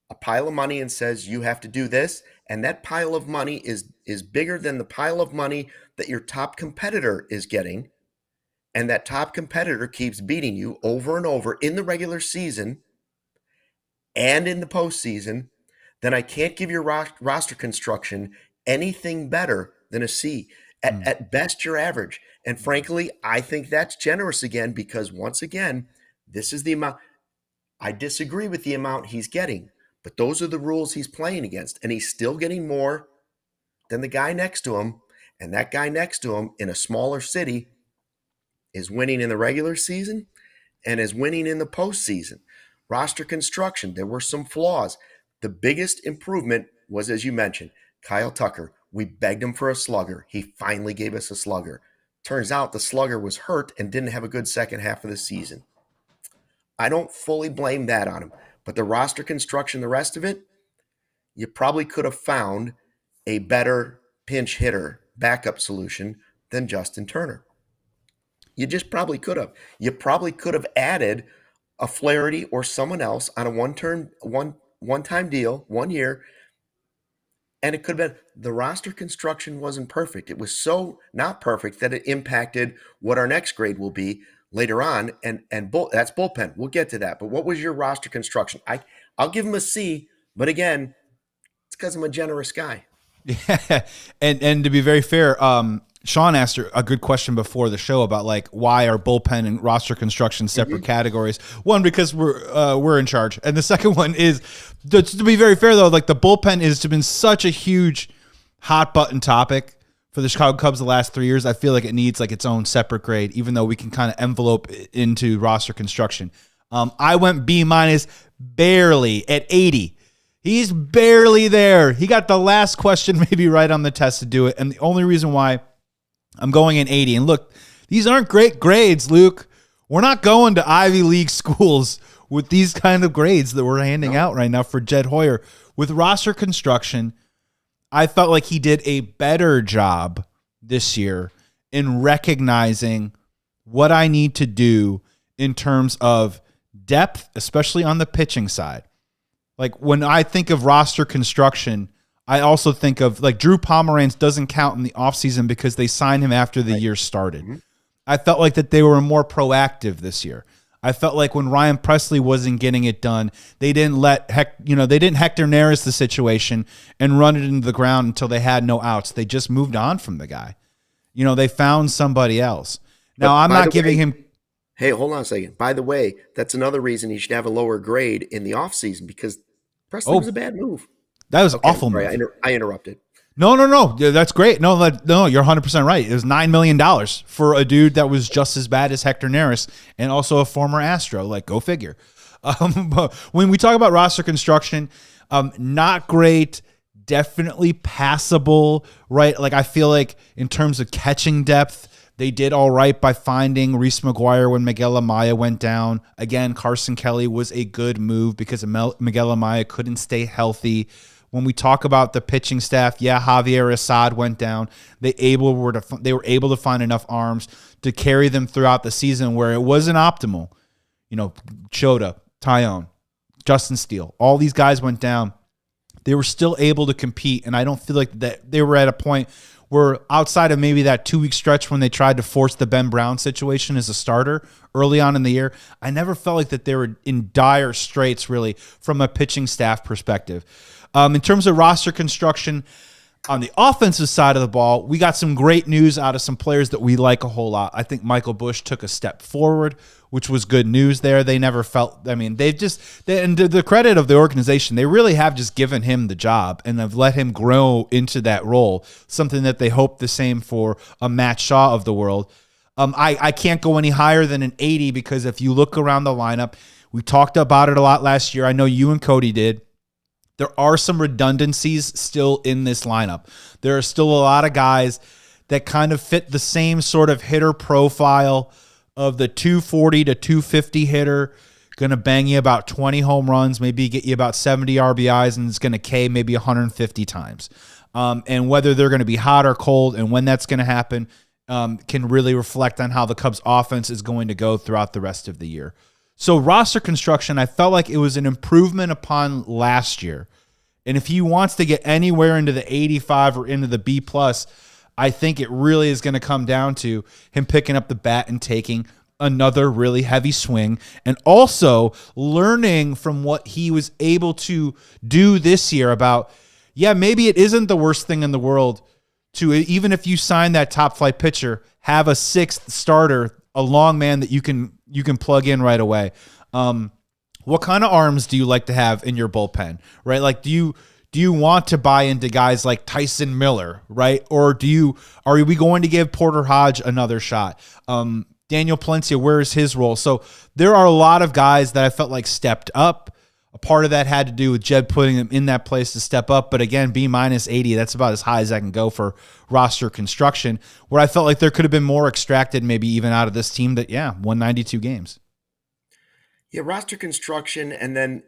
Speaker 2: a pile of money and says you have to do this, and that pile of money is bigger than the pile of money that your top competitor is getting, and that top competitor keeps beating you over and over in the regular season and in the postseason, then I can't give your roster construction anything better than a C. At best, you're average. And frankly, I think that's generous again because, once again, this is the amount. I disagree with the amount he's getting, but those are the rules he's playing against. And he's still getting more than the guy next to him. And that guy next to him in a smaller city is winning in the regular season and is winning in the postseason. Roster construction, there were some flaws. The biggest improvement was, as you mentioned, Kyle Tucker. We begged him for a slugger. He finally gave us a slugger. Turns out the slugger was hurt and didn't have a good second half of the season. I don't fully blame that on him, but the roster construction, the rest of it, you probably could have found a better pinch hitter backup solution than Justin Turner. You just probably could have. You probably could have added a Flaherty or someone else on a one-time deal, 1 year, and it could have been. The roster construction wasn't perfect. It was so not perfect that it impacted what our next grade will be later on, and that's bullpen. We'll get to that. But what was your roster construction? I'll give him a C, but again, it's because I'm a generous guy.
Speaker 1: Yeah, and to be very fair, Sean asked a good question before the show about like why are bullpen and roster construction separate categories. One, because we're in charge, and the second one is to be very fair though, like the bullpen has been such a huge hot button topic for the Chicago Cubs the last 3 years. I feel like it needs like its own separate grade, even though we can kind of envelope it into roster construction. I went B- barely at 80. He's barely there. He got the last question maybe right on the test to do it. And the only reason why I'm going in 80. And look, these aren't great grades, Luke. We're not going to Ivy League schools with these kind of grades that we're handing out right now for Jed Hoyer. With roster construction, I felt like he did a better job this year in recognizing what I need to do in terms of depth, especially on the pitching side. Like when I think of roster construction, I also think of like Drew Pomeranz doesn't count in the offseason because they signed him after the year started. I felt like that they were more proactive this year. I felt like when Ryan Presley wasn't getting it done, they didn't they didn't Hector Neris the situation and run it into the ground until they had no outs. They just moved on from the guy. They found somebody else. Now I'm not giving him.
Speaker 2: Hey, hold on a second. By the way, that's another reason he should have a lower grade in the offseason because Presley was a bad move.
Speaker 1: That was awful.
Speaker 2: Sorry, I interrupted.
Speaker 1: No. That's great. No, you're 100% right. It was $9 million for a dude that was just as bad as Hector Neris and also a former Astro. Like, go figure. But when we talk about roster construction, not great definitely passable, right? Like I feel like in terms of catching depth, they did all right by finding Reese McGuire when Miguel Amaya went down. Again, Carson Kelly was a good move because Miguel Amaya couldn't stay healthy. When we talk about the pitching staff, yeah, Javier Assad went down. They were able to find enough arms to carry them throughout the season where it wasn't optimal. You know, Chota, Tyone, Justin Steele, all these guys went down. They were still able to compete, and I don't feel like that they were at a point where outside of maybe that 2-week stretch when they tried to force the Ben Brown situation as a starter early on in the year, I never felt like that they were in dire straits really from a pitching staff perspective. In terms of roster construction, on the offensive side of the ball, we got some great news out of some players that we like a whole lot. I think Michael Busch took a step forward, which was good news there. They never felt, I mean, and to the credit of the organization, they really have just given him the job and have let him grow into that role, something that they hope the same for a Matt Shaw of the world. I can't go any higher than an 80 because if you look around the lineup, we talked about it a lot last year. I know you and Cody did. There are some redundancies still in this lineup. There are still a lot of guys that kind of fit the same sort of hitter profile of the 240 to 250 hitter, going to bang you about 20 home runs, maybe get you about 70 RBIs, and it's going to K maybe 150 times. And whether they're going to be hot or cold and when that's going to happen can really reflect on how the Cubs offense is going to go throughout the rest of the year. So roster construction, I felt like it was an improvement upon last year. And if he wants to get anywhere into the 85 or into the B+, I think it really is going to come down to him picking up the bat and taking another really heavy swing and also learning from what he was able to do this year about, yeah, maybe it isn't the worst thing in the world to, even if you sign that top flight pitcher, have a sixth starter, a long man that you can plug in right away. What kind of arms do you like to have in your bullpen, right? Like, do you want to buy into guys like Tyson Miller, right? Or are we going to give Porter Hodge another shot? Daniel Palencia, where is his role? So there are a lot of guys that I felt like stepped up. A part of that had to do with Jed putting them in that place to step up. But again, B- 80, that's about as high as I can go for roster construction, where I felt like there could have been more extracted maybe even out of this team that, won 92 games.
Speaker 2: Yeah, roster construction, and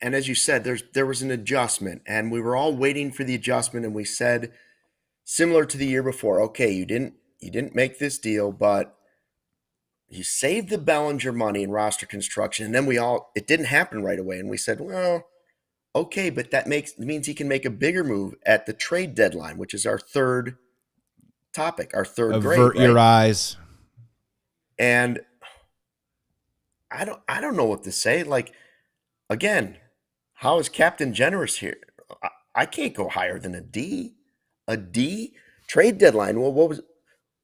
Speaker 2: as you said, there was an adjustment, and we were all waiting for the adjustment, and we said, similar to the year before, okay, you didn't make this deal, but you saved the Bellinger money in roster construction, and then it didn't happen right away, and we said, well, okay, but that means he can make a bigger move at the trade deadline, which is our third topic, our third grade.
Speaker 1: Avert your eyes.
Speaker 2: And I don't know what to say. Like, again, how is Captain Generous here? I can't go higher than a D. A D trade deadline. Well, what was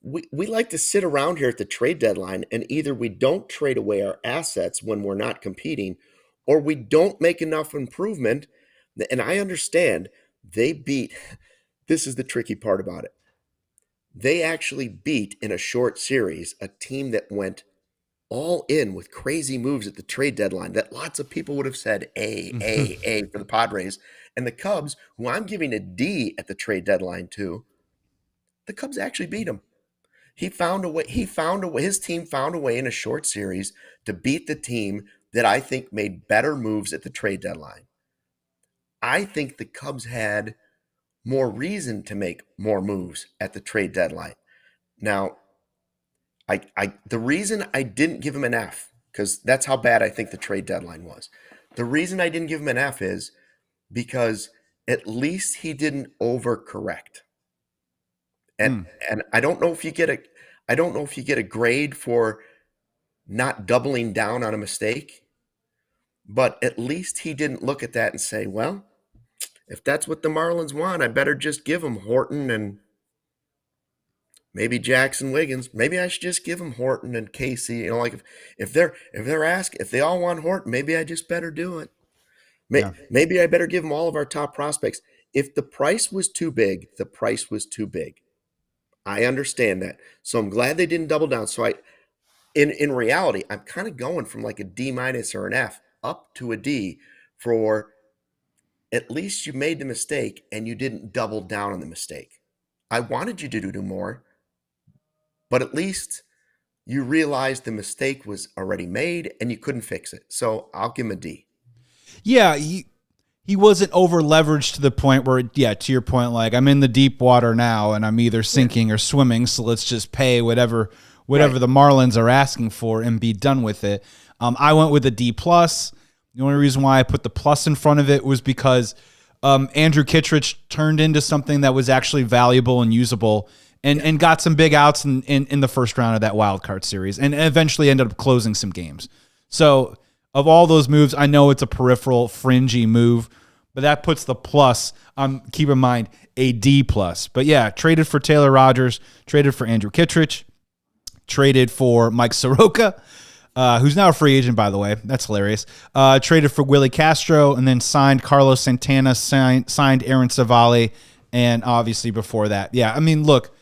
Speaker 2: we like to sit around here at the trade deadline and either we don't trade away our assets when we're not competing or we don't make enough improvement. And I understand this is the tricky part about it. They actually beat in a short series a team that went all in with crazy moves at the trade deadline that lots of people would have said A for the Padres. And the Cubs, who I'm giving a D at the trade deadline to, the Cubs actually beat them. His team found a way in a short series to beat the team that I think made better moves at the trade deadline. I think the Cubs had more reason to make more moves at the trade deadline. Now, the reason I didn't give him an F, because that's how bad I think the trade deadline was. The reason I didn't give him an F is because at least he didn't overcorrect. And I don't know if you get a grade for not doubling down on a mistake, but at least he didn't look at that and say, well, if that's what the Marlins want, I better just give them Horton and maybe Jackson Wiggins. Maybe I should just give them Horton and Casey. You know, like if they all want Horton, maybe I just better do it. Maybe I better give them all of our top prospects. If the price was too big, the price was too big. I understand that. So I'm glad they didn't double down. So in reality, I'm kind of going from like a D- or an F up to a D for at least you made the mistake and you didn't double down on the mistake. I wanted you to do more, but at least you realized the mistake was already made and you couldn't fix it. So I'll give him a D.
Speaker 1: Yeah, he wasn't over leveraged to the point where, yeah, to your point, like, I'm in the deep water now and I'm either sinking or swimming, so let's just pay whatever
Speaker 2: Right.
Speaker 1: the Marlins are asking for and be done with it. I went with a D+. The only reason why I put the plus in front of it was because Andrew Kittredge turned into something that was actually valuable and usable, and got some big outs in the first round of that wild card series, and eventually ended up closing some games. So of all those moves, I know it's a peripheral, fringy move, but that puts the plus. Keep in mind a D+. But yeah, traded for Taylor Rogers, traded for Andrew Kittredge, traded for Mike Soroka, who's now a free agent, by the way. That's hilarious. Traded for Willie Castro, and then signed Carlos Santana, signed Aaron Savali, and obviously before that. Yeah, I mean, look,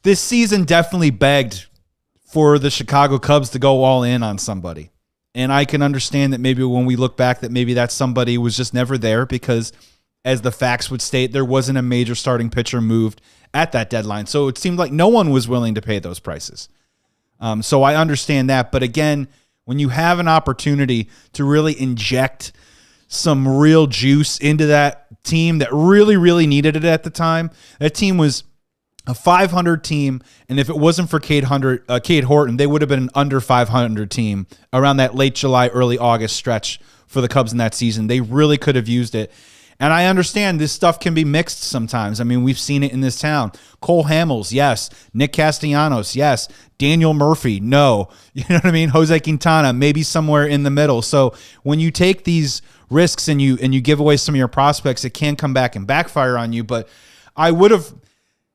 Speaker 1: this season definitely begged for the Chicago Cubs to go all in on somebody. And I can understand that maybe when we look back that maybe that somebody was just never there because, as the facts would state, there wasn't a major starting pitcher moved at that deadline. So it seemed like no one was willing to pay those prices. So I understand that. But again, when you have an opportunity to really inject some real juice into that team that really, really needed it at the time, that team was a 500 team, and if it wasn't for Cade Horton, they would have been an under 500 team around that late July, early August stretch for the Cubs in that season. They really could have used it. And I understand this stuff can be mixed sometimes. I mean, we've seen it in this town. Cole Hamels, yes. Nick Castellanos, yes. Daniel Murphy, no. You know what I mean? Jose Quintana, maybe somewhere in the middle. So when you take these risks and you give away some of your prospects, it can come back and backfire on you. But I would have...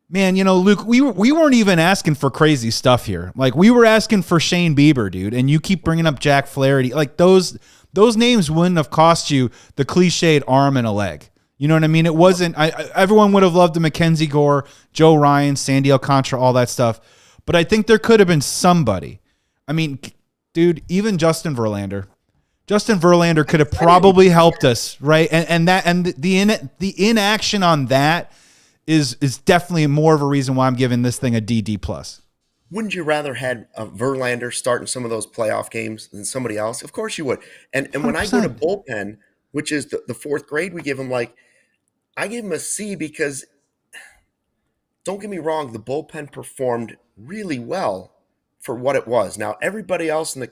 Speaker 1: Man, you know, Luke, we weren't even asking for crazy stuff here. Like, we were asking for Shane Bieber, dude, and you keep bringing up Jack Flaherty. Like, those names wouldn't have cost you the cliched arm and a leg. You know what I mean? It wasn't. Everyone would have loved the Mackenzie Gore, Joe Ryan, Sandy Alcantara, all that stuff. But I think there could have been somebody. I mean, dude, even Justin Verlander. Justin Verlander could have probably helped us, right? And the inaction on that is definitely more of a reason why I'm giving this thing a D+.
Speaker 2: Wouldn't you rather had a Verlander starting some of those playoff games than somebody else? Of course you would. And when I go to bullpen, which is the fourth grade we give him, I give him a C because, don't get me wrong, the bullpen performed really well for what it was. Now, everybody else in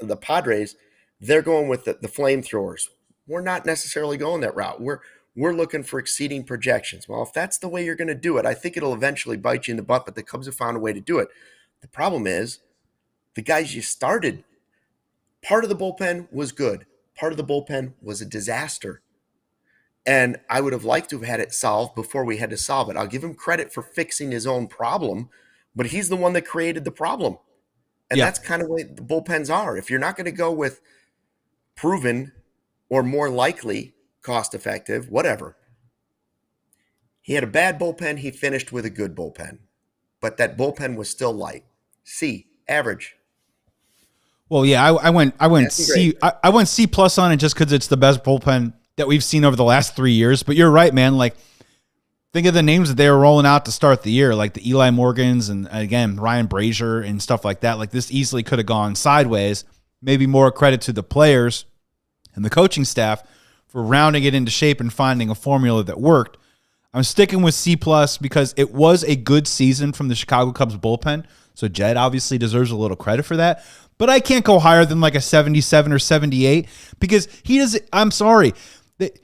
Speaker 2: the Padres, they're going with the flamethrowers. We're not necessarily going that route. We're looking for exceeding projections. Well, if that's the way you're going to do it, I think it'll eventually bite you in the butt, but the Cubs have found a way to do it. The problem is the guys you started, part of the bullpen was good. Part of the bullpen was a disaster. And I would have liked to have had it solved before we had to solve it. I'll give him credit for fixing his own problem, but he's the one that created the problem. And that's kind of the way the bullpens are. If you're not going to go with proven or more likely, cost effective, whatever. He had a bad bullpen. He finished with a good bullpen, but that bullpen was still light. C, average.
Speaker 1: Well, yeah, I went C. I went C+ on it just because it's the best bullpen that we've seen over the last 3 years. But you're right, man. Like, think of the names that they were rolling out to start the year, like the Eli Morgans and, again, Ryan Brazier and stuff like that. Like, this easily could have gone sideways. Maybe more credit to the players and the coaching staff for rounding it into shape and finding a formula that worked. I'm sticking with C+ because it was a good season from the Chicago Cubs bullpen. So Jed obviously deserves a little credit for that. But I can't go higher than like a 77 or 78 because he doesn't. I'm sorry.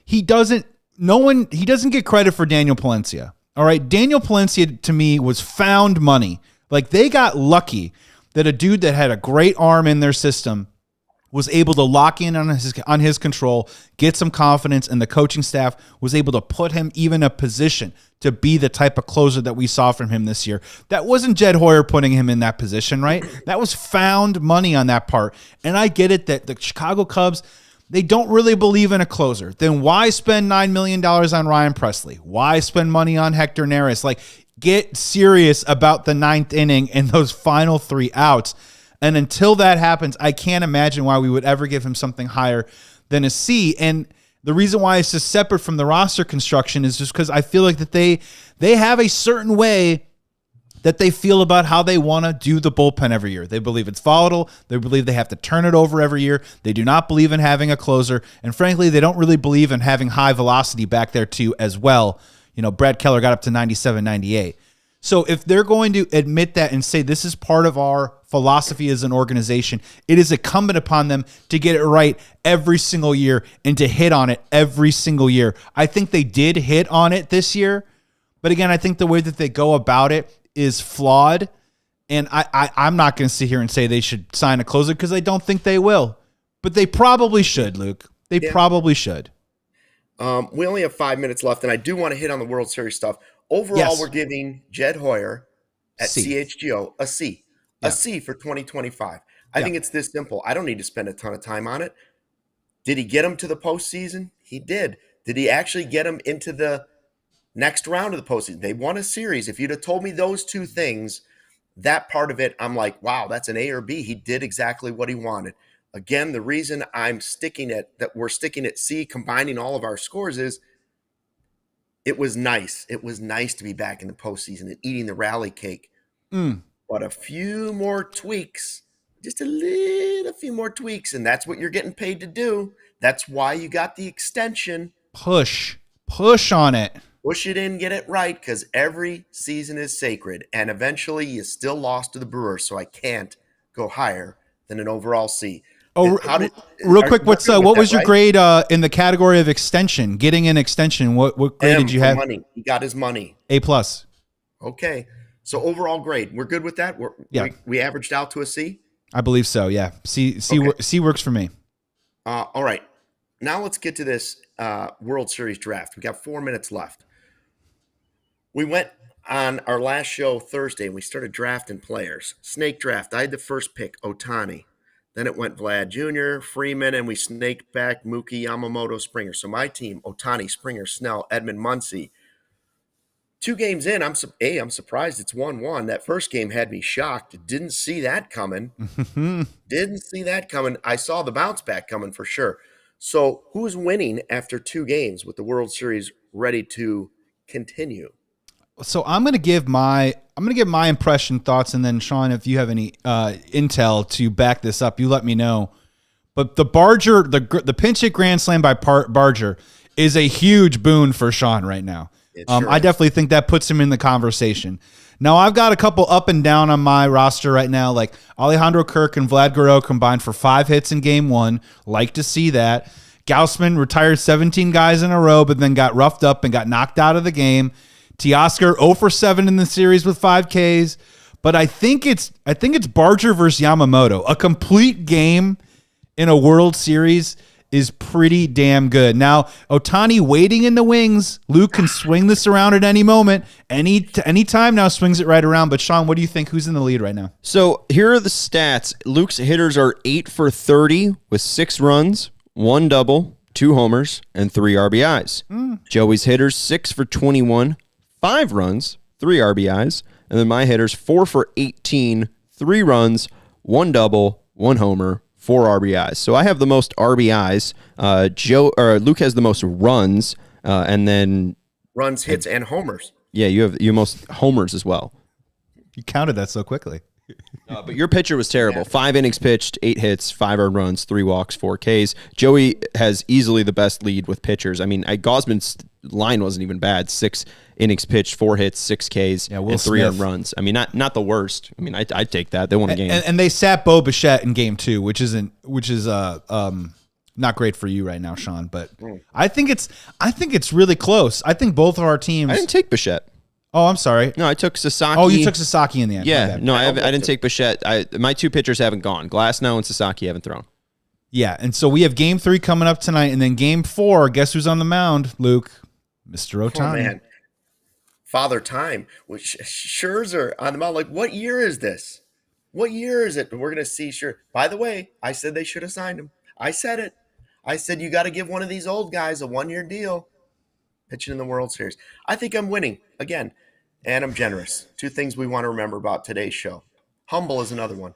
Speaker 1: He doesn't get credit for Daniel Palencia. All right. Daniel Palencia to me was found money. Like, they got lucky that a dude that had a great arm in their system was able to lock in on his control, get some confidence, and the coaching staff was able to put him even in a position to be the type of closer that we saw from him this year. That wasn't Jed Hoyer putting him in that position, right? That was found money on that part. And I get it that the Chicago Cubs, they don't really believe in a closer. Then why spend $9 million on Ryan Presley? Why spend money on Hector Neris? Like, get serious about the ninth inning and those final 3 outs. And until that happens, I can't imagine why we would ever give him something higher than a C. And The reason why it's just separate from the roster construction is just because I feel like that they have a certain way that they feel about how they want to do the bullpen every year. They believe it's volatile. They believe they have to turn it over every year. They do not believe in having a closer. And frankly, they don't really believe in having high velocity back there too as well. You know, Brad Keller got up to 97, 98. So if they're going to admit that and say this is part of our philosophy as an organization, it is incumbent upon them to get it right every single year and to hit on it every single year. I think they did hit on it this year. But again, I think the way that they go about it is flawed. And I'm not going to sit here and say they should sign a closer because I don't think they will. But they probably should, Luke. They probably should.
Speaker 2: We only have 5 minutes left, and I do want to hit on the World Series stuff. Overall, we're giving Jed Hoyer at CHGO a C. A C for 2025. I think it's this simple. I don't need to spend a ton of time on it. Did he get him to the postseason? He did. Did he actually get him into the next round of the postseason? They won a series. If you'd have told me those two things, that part of it, I'm like, wow, that's an A or B. He did exactly what he wanted. Again, the reason we're sticking at C, combining all of our scores, is it was nice. It was nice to be back in the postseason and eating the rally cake. But a few more tweaks, just a few more tweaks, and that's what you're getting paid to do. That's why you got the extension.
Speaker 1: Push on it.
Speaker 2: Push it in, get it right, because every season is sacred. And eventually you still lost to the Brewers, so I can't go higher than an overall C.
Speaker 1: Oh, real quick, what was your grade in the category of extension? Getting an extension, what grade did you have?
Speaker 2: Money. He got his money.
Speaker 1: A+.
Speaker 2: Okay. So overall grade, we're good with that? We averaged out to a C?
Speaker 1: I believe so, yeah. C works for me.
Speaker 2: All right. Now let's get to this World Series draft. We got 4 minutes left. We went on our last show Thursday, and we started drafting players. Snake draft. I had the first pick, Ohtani. Then it went Vlad Jr., Freeman, and we snaked back Mookie, Yamamoto, Springer. So my team, Ohtani, Springer, Snell, Edmund, Muncy. 2 games in, I'm surprised it's 1-1. That first game had me shocked. Didn't see that coming. I saw the bounce back coming for sure. So who's winning after 2 games with the World Series ready to continue?
Speaker 1: So I'm going to give my impression, thoughts, and then Sean, if you have any intel to back this up, you let me know. But the Barger, the pinch hit grand slam by Barger is a huge boon for Sean right now. I definitely think that puts him in the conversation. Now, I've got a couple up and down on my roster right now, like Alejandro Kirk and Vlad Guerrero combined for 5 hits in game 1. Like to see that. Gaussman retired 17 guys in a row, but then got roughed up and got knocked out of the game. Teoscar 0 for 7 in the series with 5 Ks. But I think it's Barger versus Yamamoto. A complete game in a World Series is pretty damn good. Now, Ohtani waiting in the wings. Luke can swing this around at any moment. Any time now, swings it right around. But Sean, what do you think? Who's in the lead right now?
Speaker 3: So here are the stats. Luke's hitters are 8 for 30 with 6 runs, 1 double, 2 homers, and 3 RBIs. Joey's hitters 6 for 21, 5 runs, 3 RBIs. And then my hitters 4 for 18, 3 runs, 1 double, 1 homer, 4 RBIs. So I have the most RBIs. Luke has the most runs, and then
Speaker 2: runs, hits, and homers.
Speaker 3: Yeah, you have most homers as well.
Speaker 1: You counted that so quickly.
Speaker 3: But your pitcher was terrible. 5 innings pitched, 8 hits, 5 earned runs, 3 walks, 4 Ks. Joey has easily the best lead with pitchers. I mean, Gaussman's line wasn't even bad. 6 innings pitched, 4 hits, 6 Ks, and 3 earned runs. I mean, not the worst. I mean, I'd take that. They won a game.
Speaker 1: And they sat Bo Bichette in game 2, which is not great for you right now, Sean. But I think it's really close. I think both of our teams.
Speaker 3: I didn't take Bichette.
Speaker 1: Oh, I'm sorry.
Speaker 3: No, I took Sasaki.
Speaker 1: Oh, you took Sasaki in the end.
Speaker 3: Yeah, no, I didn't take Bichette. My 2 pitchers haven't gone. Glasnow and Sasaki haven't thrown.
Speaker 1: Yeah, and so we have game 3 coming up tonight, and then game 4, guess who's on the mound, Luke? Mr. Ohtani.
Speaker 2: Oh, man. Father Time. Scherzer on the mound. Like, what year is this? What year is it? We're going to see Scherzer. By the way, I said they should have signed him. I said it. I said you got to give one of these old guys a 1-year deal. Pitching in the World Series. I think I'm winning again, and I'm generous. 2 things we want to remember about today's show. Humble is another one.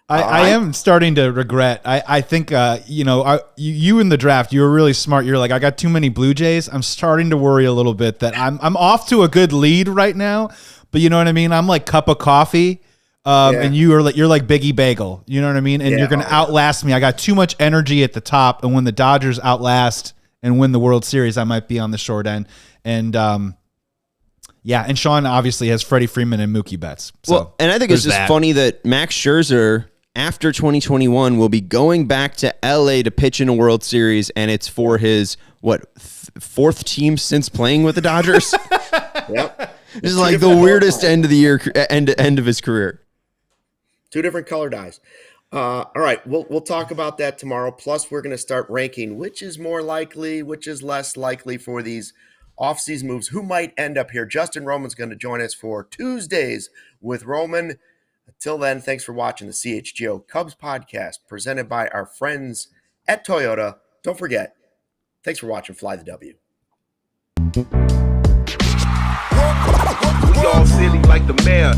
Speaker 1: I am starting to regret. I think, you in the draft, you were really smart. You're like, I got too many Blue Jays. I'm starting to worry a little bit that I'm off to a good lead right now. But you know what I mean? I'm like cup of coffee. And you're like Biggie Bagel. You know what I mean? And you're going to outlast me. I got too much energy at the top. And when the Dodgers outlast and win the World Series, I might be on the short end. And, and Sean obviously has Freddie Freeman and Mookie Betts. So
Speaker 3: and I think it's just funny that Max Scherzer, after 2021, will be going back to LA to pitch in a World Series, and it's for his fourth team since playing with the Dodgers.
Speaker 2: Yep.
Speaker 3: This is like the weirdest end of the year, end of his career.
Speaker 2: 2 different color dyes. All right, we'll talk about that tomorrow. Plus, we're going to start ranking which is more likely, which is less likely for these off-season moves. Who might end up here? Justin Roman's going to join us for Tuesdays with Roman. Until then, thanks for watching the CHGO Cubs podcast presented by our friends at Toyota. Don't forget, thanks for watching Fly the W.
Speaker 4: We all silly like the mayor.